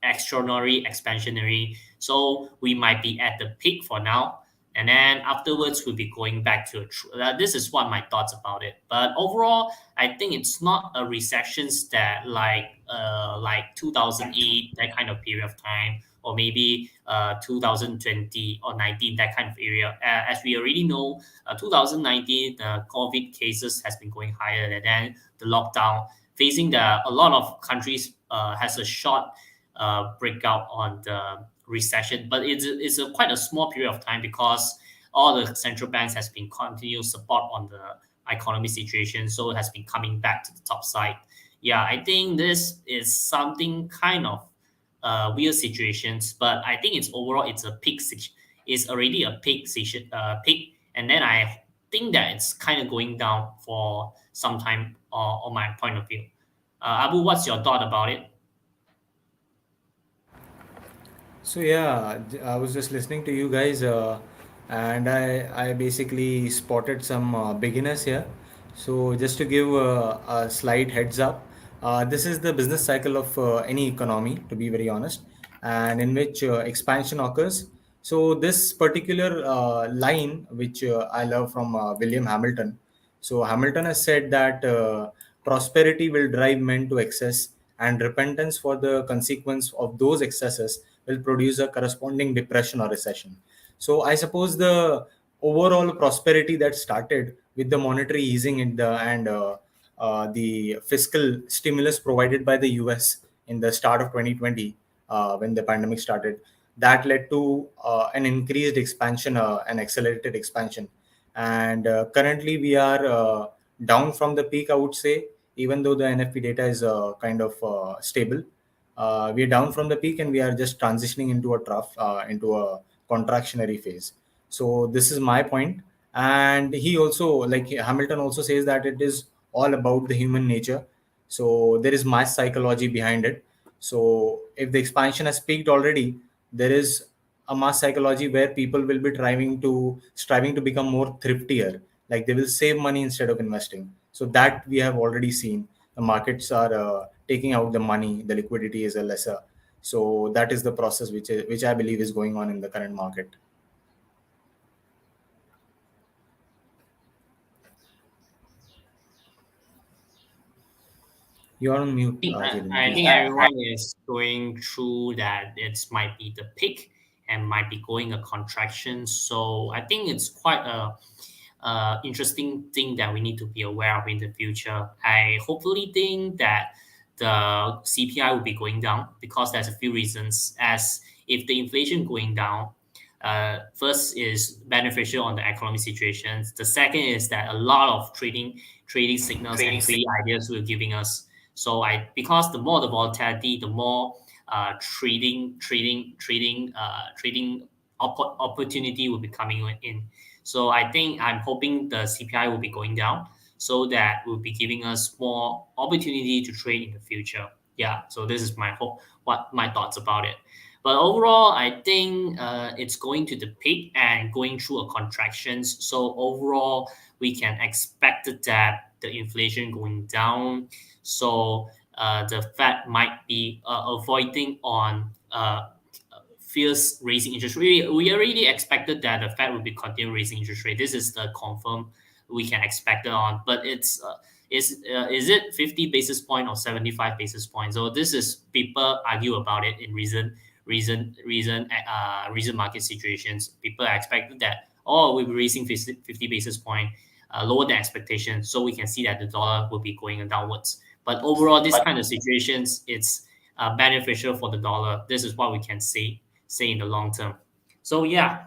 extraordinary expansionary. So we might be at the peak for now, and then afterwards we'll be going back to this is what my thoughts about it. But overall, I think it's not a recessions that like 2008, that kind of period of time, or maybe 2020 or 19, that kind of area. As we already know, 2019 the COVID cases has been going higher, and then the lockdown facing a lot of countries has a short breakout on the recession, but it's quite a small period of time because all the central banks has been continuous support on the economy situation, so it has been coming back to the top side. Yeah, I think this is something kind of weird situations, but I think it's overall it's a it's already a peak, and then I think that it's kind of going down for some time, on my point of view. Abu, what's your thought about it? So yeah, I was just listening to you guys, and I basically spotted some beginners here. So just to give a slight heads up, this is the business cycle of any economy, to be very honest, and in which expansion occurs. So this particular line, which I love from William Hamilton. So Hamilton has said that prosperity will drive men to excess, and repentance for the consequence of those excesses will produce a corresponding depression or recession. So I suppose the overall prosperity that started with the monetary easing in the fiscal stimulus provided by the US in the start of 2020, when the pandemic started, that led to an increased expansion, an accelerated expansion. And currently we are down from the peak, I would say, even though the NFP data is kind of stable. We are down from the peak and we are just transitioning into a trough, into a contractionary phase. So this is my point. And he also, like Hamilton also says that it is all about the human nature. So there is mass psychology behind it. So if the expansion has peaked already, there is a mass psychology where people will be striving to become more thriftier, like they will save money instead of investing. So that we have already seen. The markets are taking out the money, the liquidity is a lesser. So that is the process which I believe is going on in the current market. You're on mute, Jalen, I please. think everyone is going through that. It might be the peak and might be going a contraction. So I think it's quite a interesting thing that we need to be aware of in the future. I hopefully think that the CPI will be going down because there's a few reasons. As if the inflation going down, first is beneficial on the economic situations. The second is that a lot of trading signals and trading ideas will giving us. So I because the more the volatility, the more trading opportunity will be coming in. So I think I'm hoping the CPI will be going down so that will be giving us more opportunity to trade in the future. Yeah. So this is my hope, what my thoughts about it. But overall, I think it's going to the peak and going through a contractions. So overall, we can expect that the inflation going down. So the Fed might be avoiding on fears raising interest rate. We already expected that the Fed will be continue raising interest rate. This is the confirm we can expect it on. But is it 50 basis point or 75 basis points? So this is people argue about it in recent market situations. People expected that we'll be raising 50 basis point, lower than expectation. So we can see that the dollar will be going downwards. But overall, this kind of situations, it's beneficial for the dollar. This is what we can say in the long term. So yeah,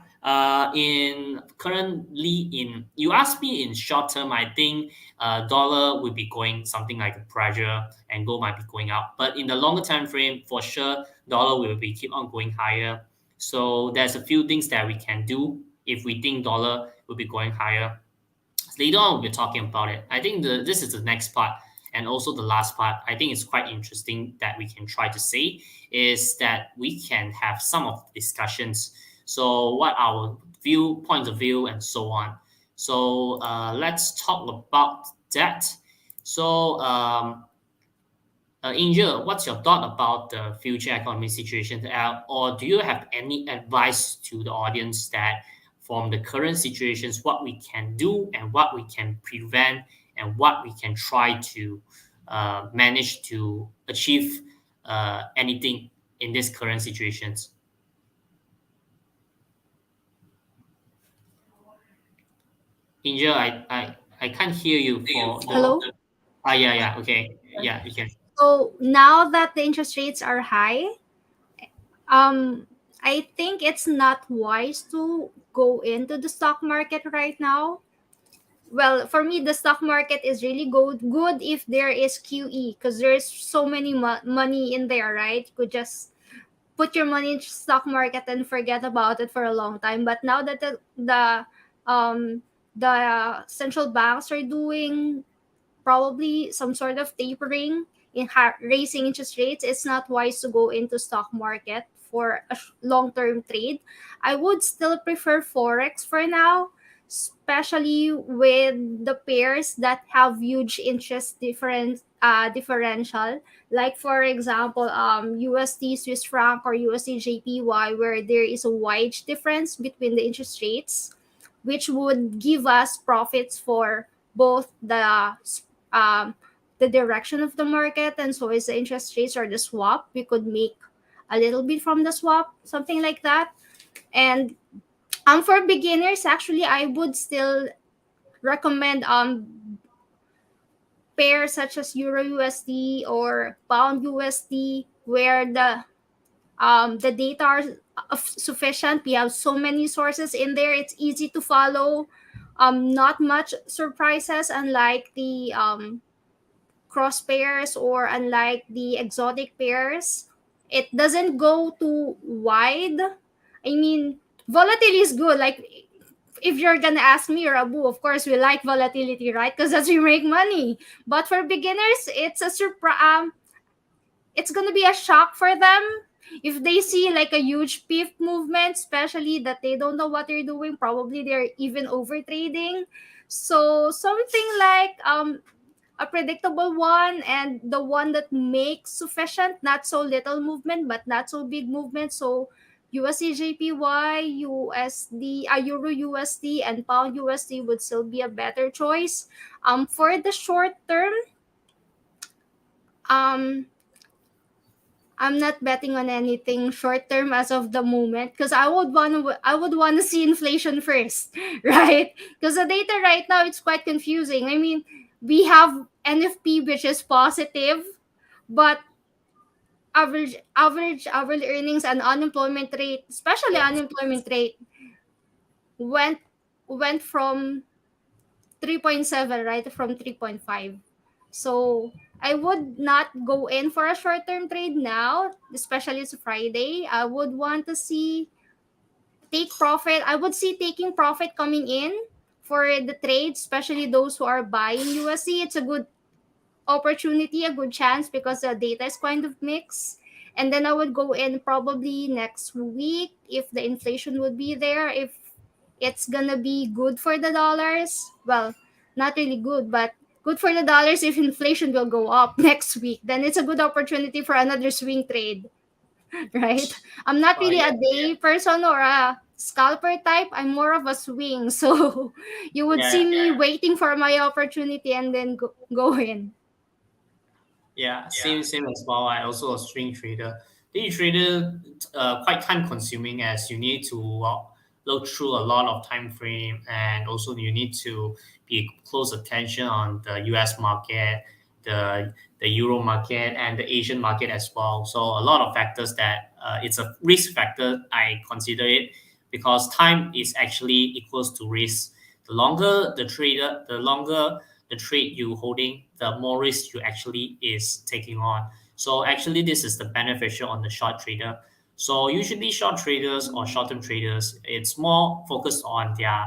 in currently in you ask me in short term, I think dollar will be going something like a pressure and gold might be going up. But in the longer time frame, for sure, dollar will be keep on going higher. So there's a few things that we can do if we think dollar will be going higher. Later on we'll be talking about it. I think this is the next part and also the last part. I think it's quite interesting that we can try to say is that we can have some of the discussions. So what our view, points of view, and so on. So let's talk about that. So Angel, what's your thought about the future economic situation? Or do you have any advice to the audience that from the current situations, what we can do and what we can prevent and what we can try to manage to achieve anything in these current situations? Angel, I can't hear you for the. Hello. Yeah, yeah, okay. Yeah, you can. So now that the interest rates are high, um, I think it's not wise to go into the stock market right now. Well, for me, the stock market is really good if there is QE, because there's so many money in there, right? You could just put your money in stock market and forget about it for a long time. But now that um the central banks are doing probably some sort of tapering in raising interest rates, it's not wise to go into stock market for a long-term trade. I would still prefer forex for now, especially with the pairs that have huge interest differential, like for example USD Swiss franc or USD JPY, where there is a wide difference between the interest rates, which would give us profits for both um, the direction of the market, and so is the interest rates or the swap. We could make a little bit from the swap, something like that. And for beginners, actually, I would still recommend pairs such as Euro USD or Pound USD, where the data are sufficient. We have so many sources in there. It's easy to follow. Not much surprises, unlike the cross pairs or unlike the exotic pairs. It doesn't go too wide. I mean, volatility is good. Like, if you're gonna ask me or Abu, of course we like volatility, right? Because that's we make money. But for beginners, it's a it's gonna be a shock for them if they see like a huge PIF movement, especially that they don't know what they're doing. Probably they're even over trading. So something like a predictable one, and the one that makes sufficient, not so little movement but not so big movement. So USD JPY, USD, Euro USD, and Pound USD would still be a better choice. For the short term, um, I'm not betting on anything short term as of the moment, because I would want to see inflation first, right? Because the data right now, it's quite confusing. I mean, we have NFP, which is positive, but average earnings and unemployment rate, especially unemployment rate, went went from 3.7, right, from 3.5. So I would not go in for a short term trade now, especially it's Friday. I would want to see take profit. I would see taking profit coming in for the trade, especially those who are buying USC. It's a good opportunity, a good chance, because the data is kind of mixed. And then I would go in probably next week if the inflation would be there, if it's gonna be good for the dollars. Well, not really good, but good for the dollars if inflation will go up next week. Then it's a good opportunity for another swing trade, right? I'm not really Yeah, a day person or a scalper type. I'm more of a swing. So you would yeah, see me waiting for my opportunity and then go in. yeah, same as well. I also a swing trader. Day trader quite time consuming as you need to look through a lot of time frame, and also you need to be close attention on the U.S. market, the Euro market, and the Asian market as well. So a lot of factors that it's a risk factor. I consider it because time is actually equals to risk. The longer the trade you holding, the more risk you actually is taking on. So actually, this is the beneficial on the short trader. So usually, short traders or short-term traders, it's more focused on their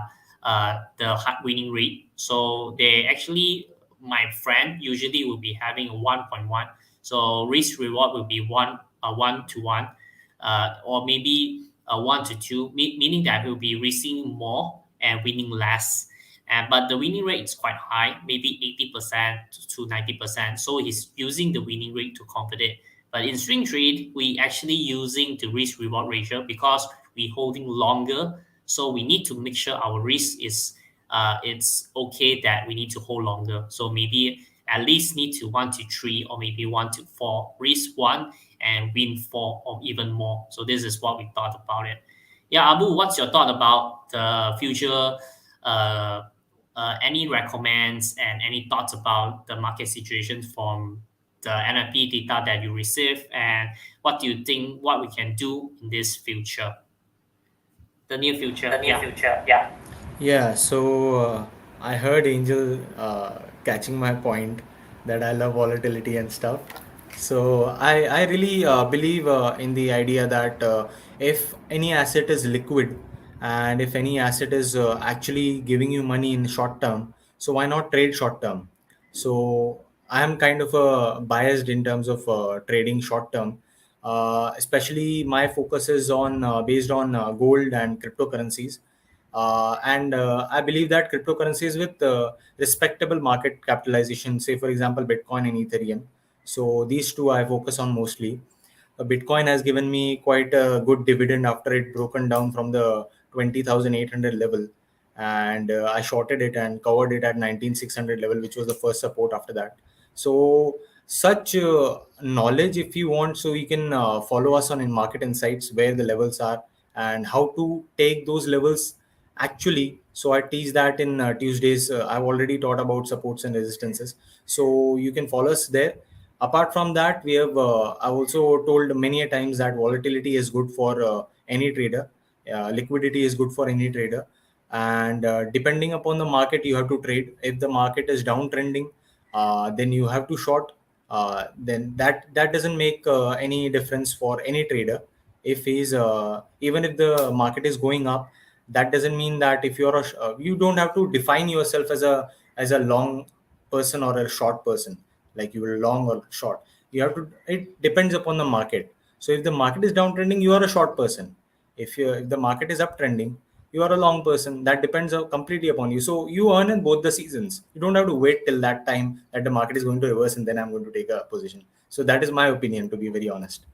the winning rate. So they actually, my friend usually will be having a 1.1. So risk reward will be one to one, or maybe 1 to 2, meaning that he'll be risking more and winning less. But the winning rate is quite high, maybe 80% to 90%. So he's using the winning rate to convert it. But in swing trade, we actually using the risk reward ratio because we holding longer. So we need to make sure our risk is it's okay that we need to hold longer. So maybe at least need to 1 to 3 or maybe 1 to 4, risk 1 and win 4 or even more. So this is what we thought about it. Yeah, Abu, what's your thought about the future? Uh, any recommends and any thoughts about the market situation from the NFP data that you receive, and what do you think what we can do in this future, the near future? Yeah. Yeah, so I heard Angel catching my point that I love volatility and stuff. So I really believe in the idea that if any asset is liquid and if any asset is actually giving you money in short term, so why not trade short term? So I am kind of biased in terms of trading short term. Especially my focus is on based on gold and cryptocurrencies, and I believe that cryptocurrencies with respectable market capitalization, say for example Bitcoin and Ethereum. So these two I focus on mostly. Bitcoin has given me quite a good dividend after it broken down from the 20,800 level, and I shorted it and covered it at 19,600 level, which was the first support after that. So such knowledge, if you want, so you can follow us on in Market Insights where the levels are and how to take those levels actually. So I teach that in Tuesdays. I've already taught about supports and resistances, so you can follow us there. Apart from that, we have I've also told many a times that volatility is good for any trader. Liquidity is good for any trader, and depending upon the market you have to trade. If the market is downtrending, then you have to short. Then that doesn't make any difference for any trader. If he's even if the market is going up, that doesn't mean that if you're you don't have to define yourself as a long person or a short person, like you are long or short. You have to, it depends upon the market. So if the market is downtrending, you are a short person. If the market is uptrending, you are a long person. That depends completely upon you. So you earn in both the seasons. You don't have to wait till that time that the market is going to reverse and then I'm going to take a position. So that is my opinion, to be very honest.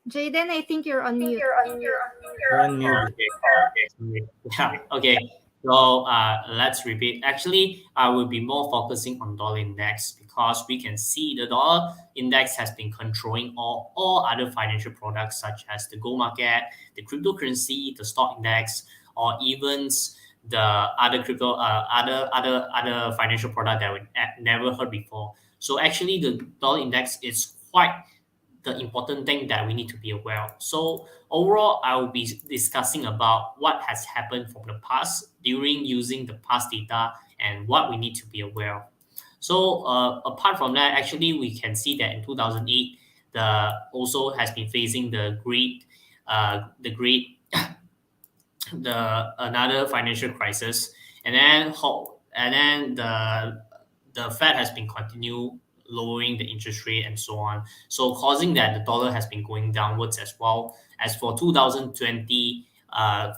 Jaden, I think you're on mute. You're on mute. Okay. Sorry. Yeah. Okay. So let's repeat. Actually, I will be more focusing on dollar index because we can see the dollar index has been controlling all other financial products such as the gold market, the cryptocurrency, the stock index, or even the other crypto, other financial product that we never heard before. So actually, the dollar index is quite the important thing that we need to be aware of. So overall, I will be discussing about what has happened from the past during using the past data and what we need to be aware of. So apart from that, actually we can see that in 2008, the also has been facing the great the another financial crisis, and then the Fed has been continue lowering the interest rate and so on, so causing that the dollar has been going downwards as well. As for 2020,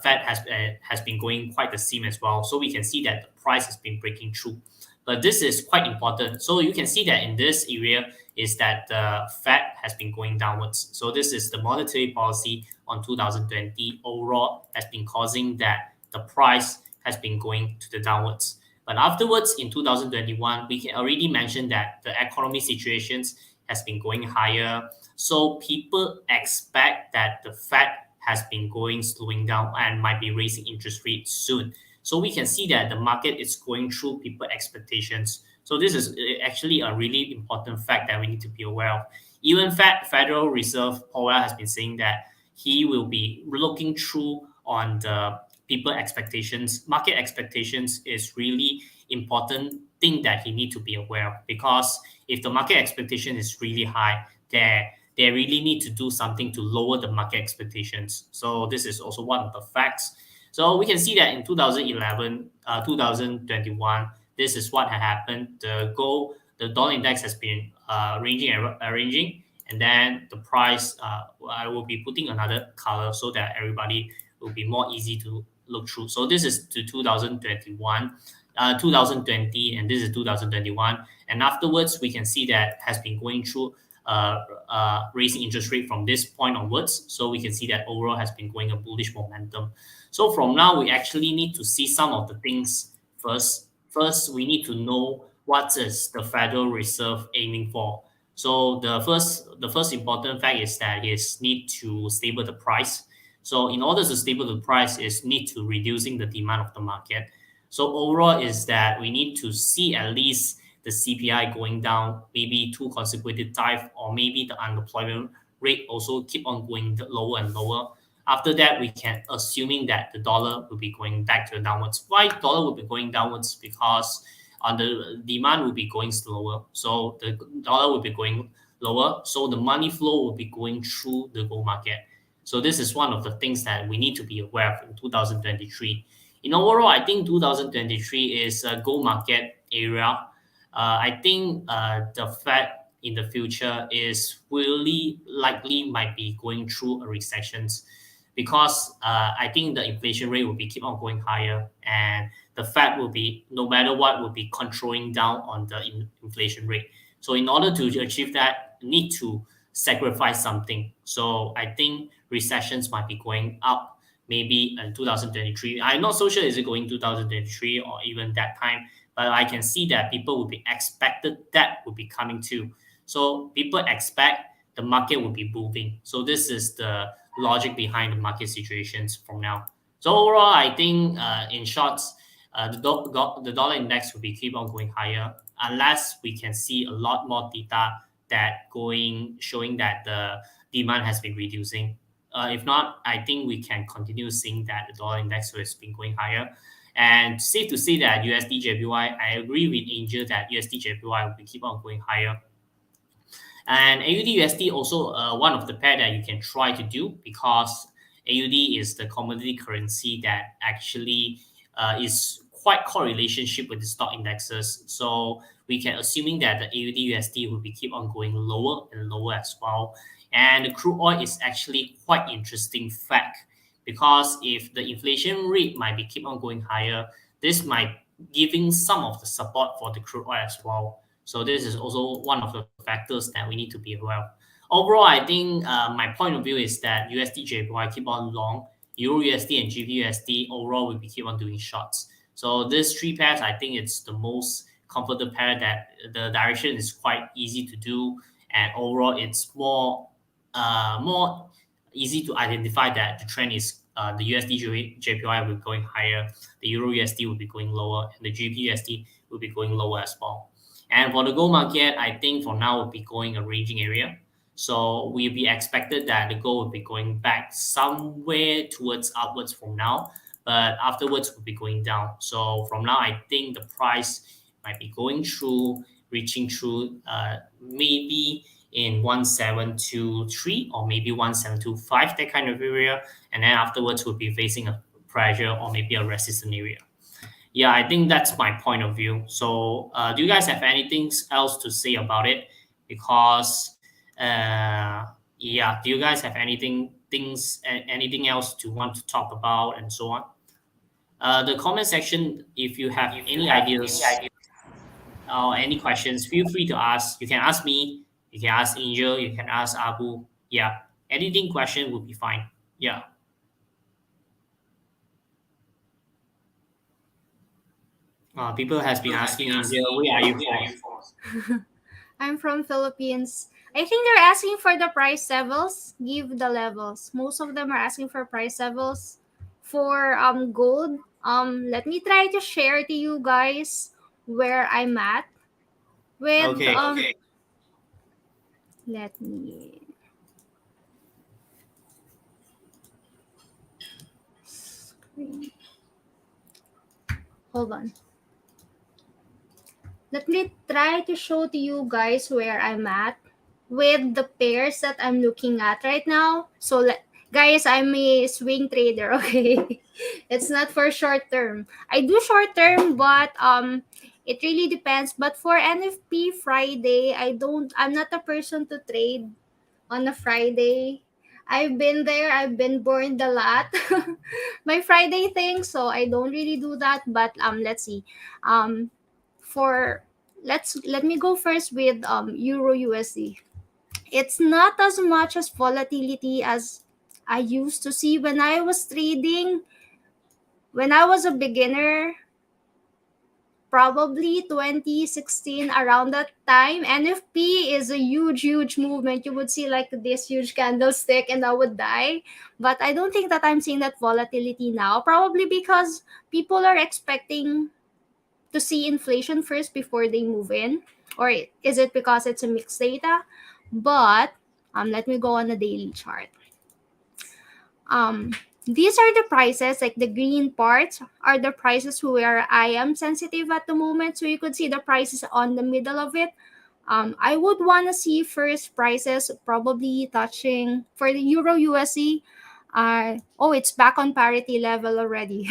Fed has been going quite the same as well. So we can see that the price has been breaking through. But this is quite important. So you can see that in this area is that the Fed has been going downwards. So this is the monetary policy on 2020 overall has been causing that the price has been going to the downwards. But afterwards in 2021, we can already mention that the economy situations has been going higher. So people expect that the Fed has been going slowing down and might be raising interest rates soon. So we can see that the market is going through people expectations. So this is actually a really important fact that we need to be aware of. Even Federal Reserve Powell has been saying that he will be looking through on the people expectations. Market expectations is really important thing that he need to be aware of, because if the market expectation is really high, they really need to do something to lower the market expectations. So this is also one of the facts. So we can see that in 2011, 2021, this is what had happened. The dollar index has been arranging, and then the price. I will be putting another color so that everybody will be more easy to look through. So this is to 2021, 2020, and this is 2021. And afterwards, we can see that has been going through raising interest rate from this point onwards. So we can see that overall has been going a bullish momentum. So from now, we actually need to see some of the things first. First, we need to know what is the Federal Reserve aiming for. So the first important fact is that is need to stable the price. So in order to stable the price, is need to reducing the demand of the market. So overall is that we need to see at least the CPI going down, maybe two consecutive time, or maybe the unemployment rate also keep on going lower and lower. After that, we can assuming that the dollar will be going back to the downwards. Why dollar will be going downwards? Because on the demand will be going slower, so the dollar will be going lower. So the money flow will be going through the gold market. So this is one of the things that we need to be aware of in 2023. In overall, I think 2023 is a gold market area. I think the Fed in the future is really likely might be going through a recession, because I think the inflation rate will be keep on going higher, and the Fed will be, no matter what, will be controlling down on the inflation rate. So in order to achieve that, need to sacrifice something. So I think recessions might be going up maybe in 2023. I'm not so sure is it going 2023 or even that time, but I can see that people will be expected that will be coming too. So people expect the market will be moving. So this is the logic behind the market situations from now. So overall, I think in short, the dollar index will be keep on going higher unless we can see a lot more data that going showing that the demand has been reducing. If not, I think we can continue seeing that the dollar index has been going higher. And safe to say that USD JPY, I agree with Angel that USD JPY will be keep on going higher. And AUD/USD also one of the pair that you can try to do, because AUD is the commodity currency that actually is quite correlationship with the stock indexes. So we can assuming that the AUD/USD will be keep on going lower and lower as well. And the crude oil is actually quite interesting fact, because if the inflation rate might be keep on going higher, this might giving some of the support for the crude oil as well. So this is also one of the factors that we need to be aware of. Overall, I think my point of view is that USD JPY keep on long, Euro USD and GBP USD overall will be keep on doing shorts. So these three pairs, I think it's the most comfortable pair that the direction is quite easy to do, and overall it's more easy to identify that the trend is the USD JPY will be going higher, the Euro USD will be going lower, and the GBP USD will be going lower as well. And for the gold market, I think for now will be going a ranging area. So we'll be expected that the gold will be going back somewhere towards upwards from now, but afterwards will be going down. So from now, I think the price might be going through, reaching through maybe in 1723 or maybe 1725, that kind of area. And then afterwards we'll be facing a pressure or maybe a resistance area. Yeah, I think that's my point of view. So do you guys have anything else to say about it? Because yeah, do you guys have anything else to want to talk about and so on? The comment section, if you have any ideas or any questions, feel free to ask. You can ask me, you can ask Angel, you can ask Abu. Yeah, anything question would be fine. Yeah. People has been asking Angel, where are you from? I'm from Philippines. I think they're asking for the price levels. Give the levels. Most of them are asking for price levels for gold. Let me try to share to you guys where I'm at with Okay. let me screen. Hold on. let me try to show to you guys where I'm at with the pairs that I'm looking at right now. So, guys, I'm a swing trader, okay? It's not for short term. I do short term, but it really depends. But for NFP Friday, I'm not a person to trade on a Friday. I've been there, I've been burned a lot. My Friday thing, so I don't really do that. But let's see. Um for let me go first with Euro USD. It's not as much as volatility as I used to see when I was trading when I was a beginner, probably 2016, around that time. NFP is a huge movement. You would see like this huge candlestick and I would die. But I don't think that I'm seeing that volatility now, probably because people are expecting to see inflation first before they move in, or is it because it's a mixed data? But let me go on the daily chart. um these are the prices, like the green parts are the prices where I am sensitive at the moment. So you could see the prices on the middle of it. I would want to see first prices probably touching for the Euro USD. Oh, it's back on parity level already.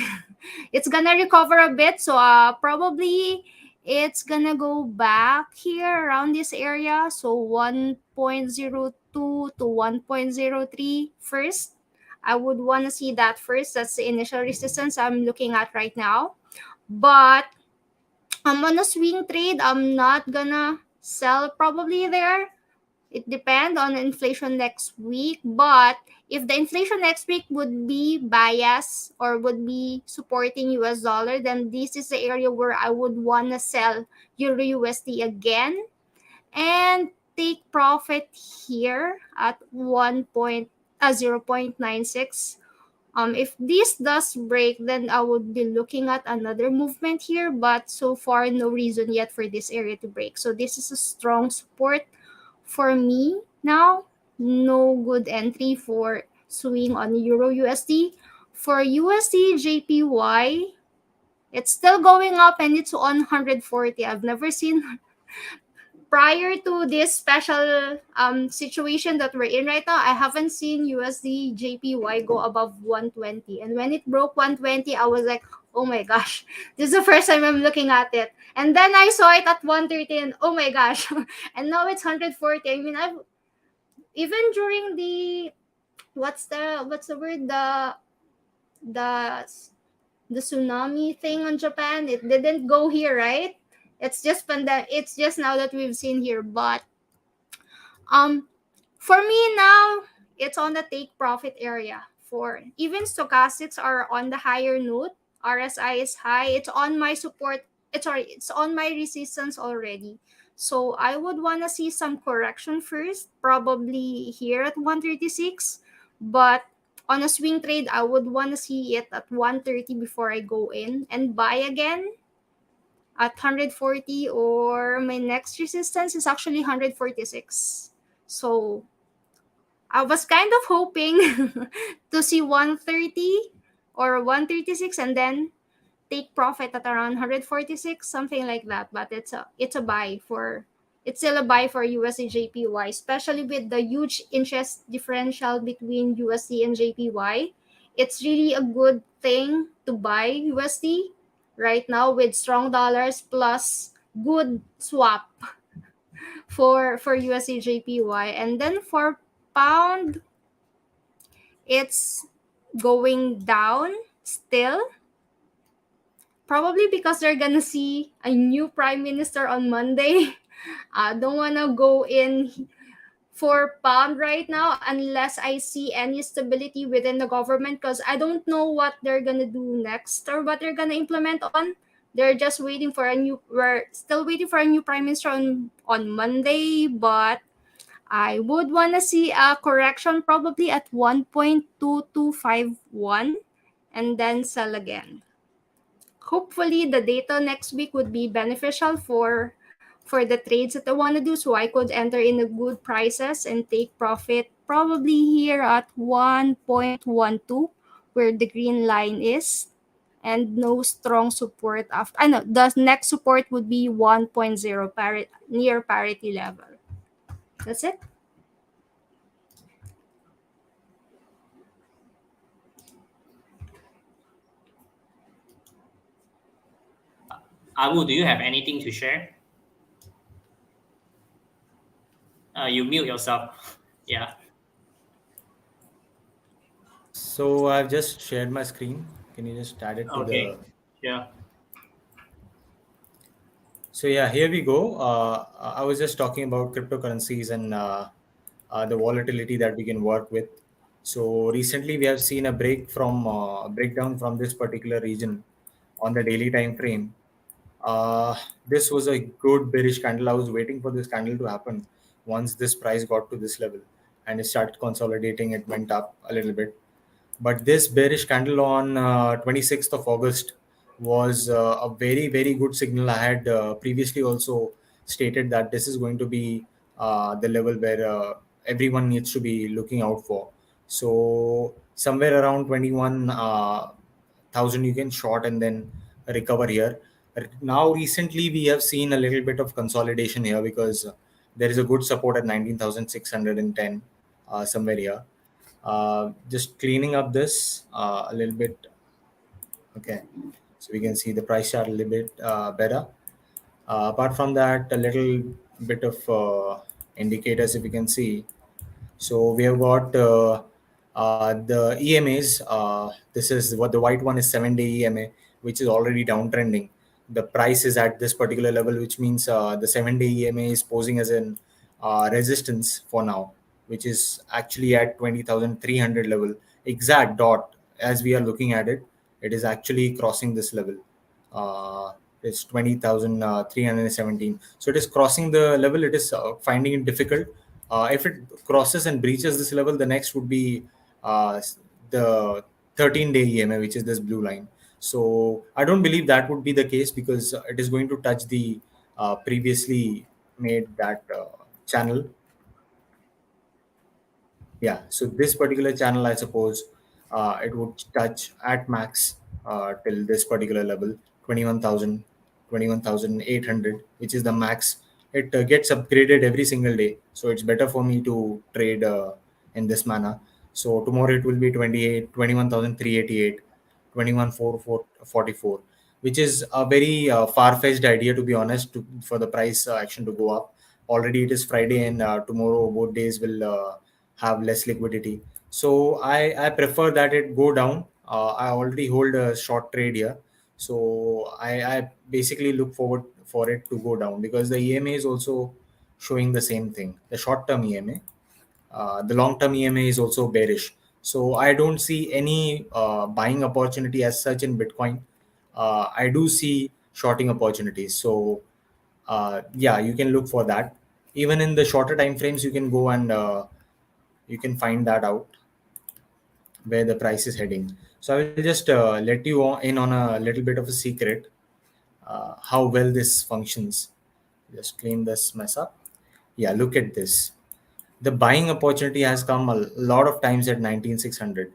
It's gonna recover a bit, so probably it's gonna go back here around this area. So 1.02 to 1.03 first. I would want to see that first. That's the initial resistance I'm looking at right now. But I'm on a swing trade. I'm not gonna sell probably there. It depends on inflation next week. But if the inflation next week would be bias or would be supporting US dollar, then this is the area where I would want to sell Euro USD again and take profit here at 0.96. If this does break, then I would be looking at another movement here, but so far no reason yet for this area to break. So this is a strong support for me now. No good entry for swing on Euro USD. For USD JPY, it's still going up and it's on 140. I've never seen prior to this special situation that we're in right now. I haven't seen USD JPY go above 120. And when it broke 120, I was like, oh my gosh, this is the first time I'm looking at it. And then I saw it at 130 and oh my gosh, and now it's 140. I mean, I've even during the what's the word, the the tsunami thing on Japan, it didn't go here, right? It's just now that we've seen here. But um for me now, it's on the take profit area. For even stochastics are on the higher note. RSI is high. It's on my support. It's on my resistance already. So I would want to see some correction first, probably here at 136. But on a swing trade, I would want to see it at 130 before I go in and buy again at 140, or my next resistance is actually 146. So I was kind of hoping to see 130 or 136 and then take profit at around 146, something like that. But it's a buy for it's still a buy for USD JPY, especially with the huge interest differential between USD and JPY. It's really a good thing to buy USD right now with strong dollars plus good swap for USD JPY. And then for pound, it's going down still, probably because they're gonna see a new prime minister on Monday. I don't wanna go in for pound right now unless I see any stability within the government, because I don't know what they're gonna do next or what they're gonna implement on. They're just waiting for a new. We're still waiting for a new prime minister on Monday, but I would want to see a correction probably at 1.2251 and then sell again. Hopefully the data next week would be beneficial for the trades that I want to do, so I could enter in a good prices and take profit probably here at 1.12 where the green line is. and no strong support after. I know the next support would be 1.0 near parity level. That's it. Abu, do you have anything to share? You mute yourself. Yeah. So I've just shared my screen. Can you just add it to Okay. the? Yeah. So yeah, here we go. I was just talking about cryptocurrencies and the volatility that we can work with. So recently, we have seen a breakdown from this particular region on the daily time frame. Uh, this was a good bearish candle. I was waiting for this candle to happen once this price got to this level, and it started consolidating. It went up a little bit, but this bearish candle on 26th of August was a very, very good signal. I had previously also stated that this is going to be the level where everyone needs to be looking out for. So somewhere around 21,000 you can short and then recover here. Now recently we have seen a little bit of consolidation here because there is a good support at 19,610 somewhere here. Just cleaning up this a little bit. Okay, so we can see the price chart a little bit better. Apart from that, a little bit of indicators if you can see. So we have got the EMAs. This is what the white one is, 7-day EMA, which is already downtrending. The price is at this particular level, which means the 7-day EMA is posing as an resistance for now, which is actually at 20,300 level. Exact dot as we are looking at it, it is actually crossing this level. Uh, it's 20,317. So it is crossing the level. It is finding it difficult. If it crosses and breaches this level, the next would be the 13-day EMA, which is this blue line. So I don't believe that would be the case because it is going to touch the previously made that channel. Yeah, so this particular channel, I suppose, it would touch at max till this particular level, 21,000, 21,800, which is the max. It gets upgraded every single day, so it's better for me to trade in this manner. So tomorrow it will be 21,388, 21,444, which is a very far-fetched idea, to be honest, for the price action to go up. Already it is Friday, and tomorrow both days will have less liquidity. So I prefer that it go down. I already hold a short trade here. So I basically look forward for it to go down because the EMA is also showing the same thing. The short term EMA, the long term EMA is also bearish. So I don't see any buying opportunity as such in Bitcoin. I do see shorting opportunities. So yeah, you can look for that. Even in the shorter time frames, you can go and you can find that out where the price is heading. So I will just let you in on a little bit of a secret how well this functions. Just clean this mess up. Yeah, look at this. The buying opportunity has come a lot of times at 19,600,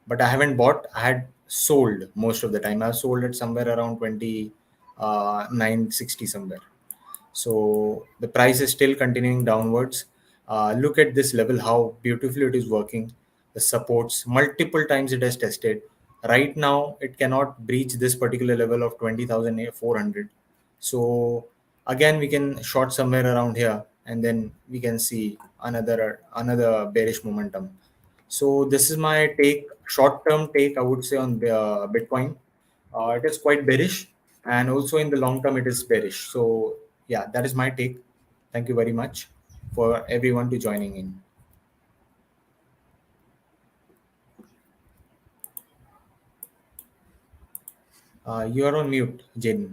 but I haven't bought. I had sold most of the time. I've sold it somewhere around 2960 somewhere. So the price is still continuing downwards. Look at this level, how beautifully it is working. The supports multiple times it has tested. Right now, it cannot breach this particular level of 20,400. So again, we can short somewhere around here, and then we can see another bearish momentum. So this is my take, short-term take, I would say, on the Bitcoin. It is quite bearish, and also in the long term, it is bearish. So yeah, that is my take. Thank you very much for everyone to joining in. You are on mute, Jaden.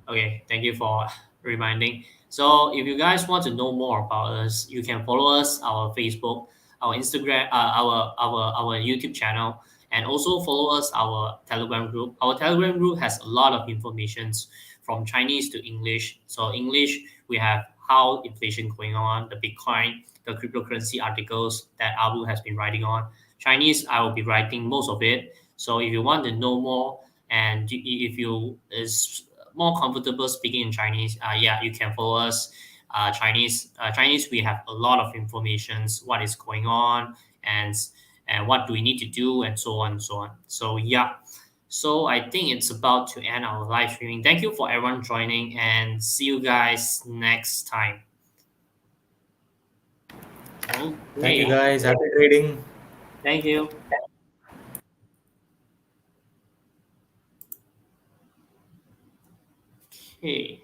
Okay, thank you for reminding. So, if you guys want to know more about us, you can follow us our Facebook, our Instagram, our YouTube channel, and also follow us our Telegram group. Our Telegram group has a lot of informations from Chinese to English. So, English we have how inflation going on, the Bitcoin, the cryptocurrency articles that Abu has been writing on. Chinese, I will be writing most of it. So if you want to know more and if you is more comfortable speaking in Chinese, yeah, you can follow us. Chinese, we have a lot of informations, what is going on, and what do we need to do, and so on and so on. So yeah, so I think it's about to end our live streaming. Thank you for everyone joining, and see you guys next time. Thank you, Okay, guys. Happy trading. thank you. Okay.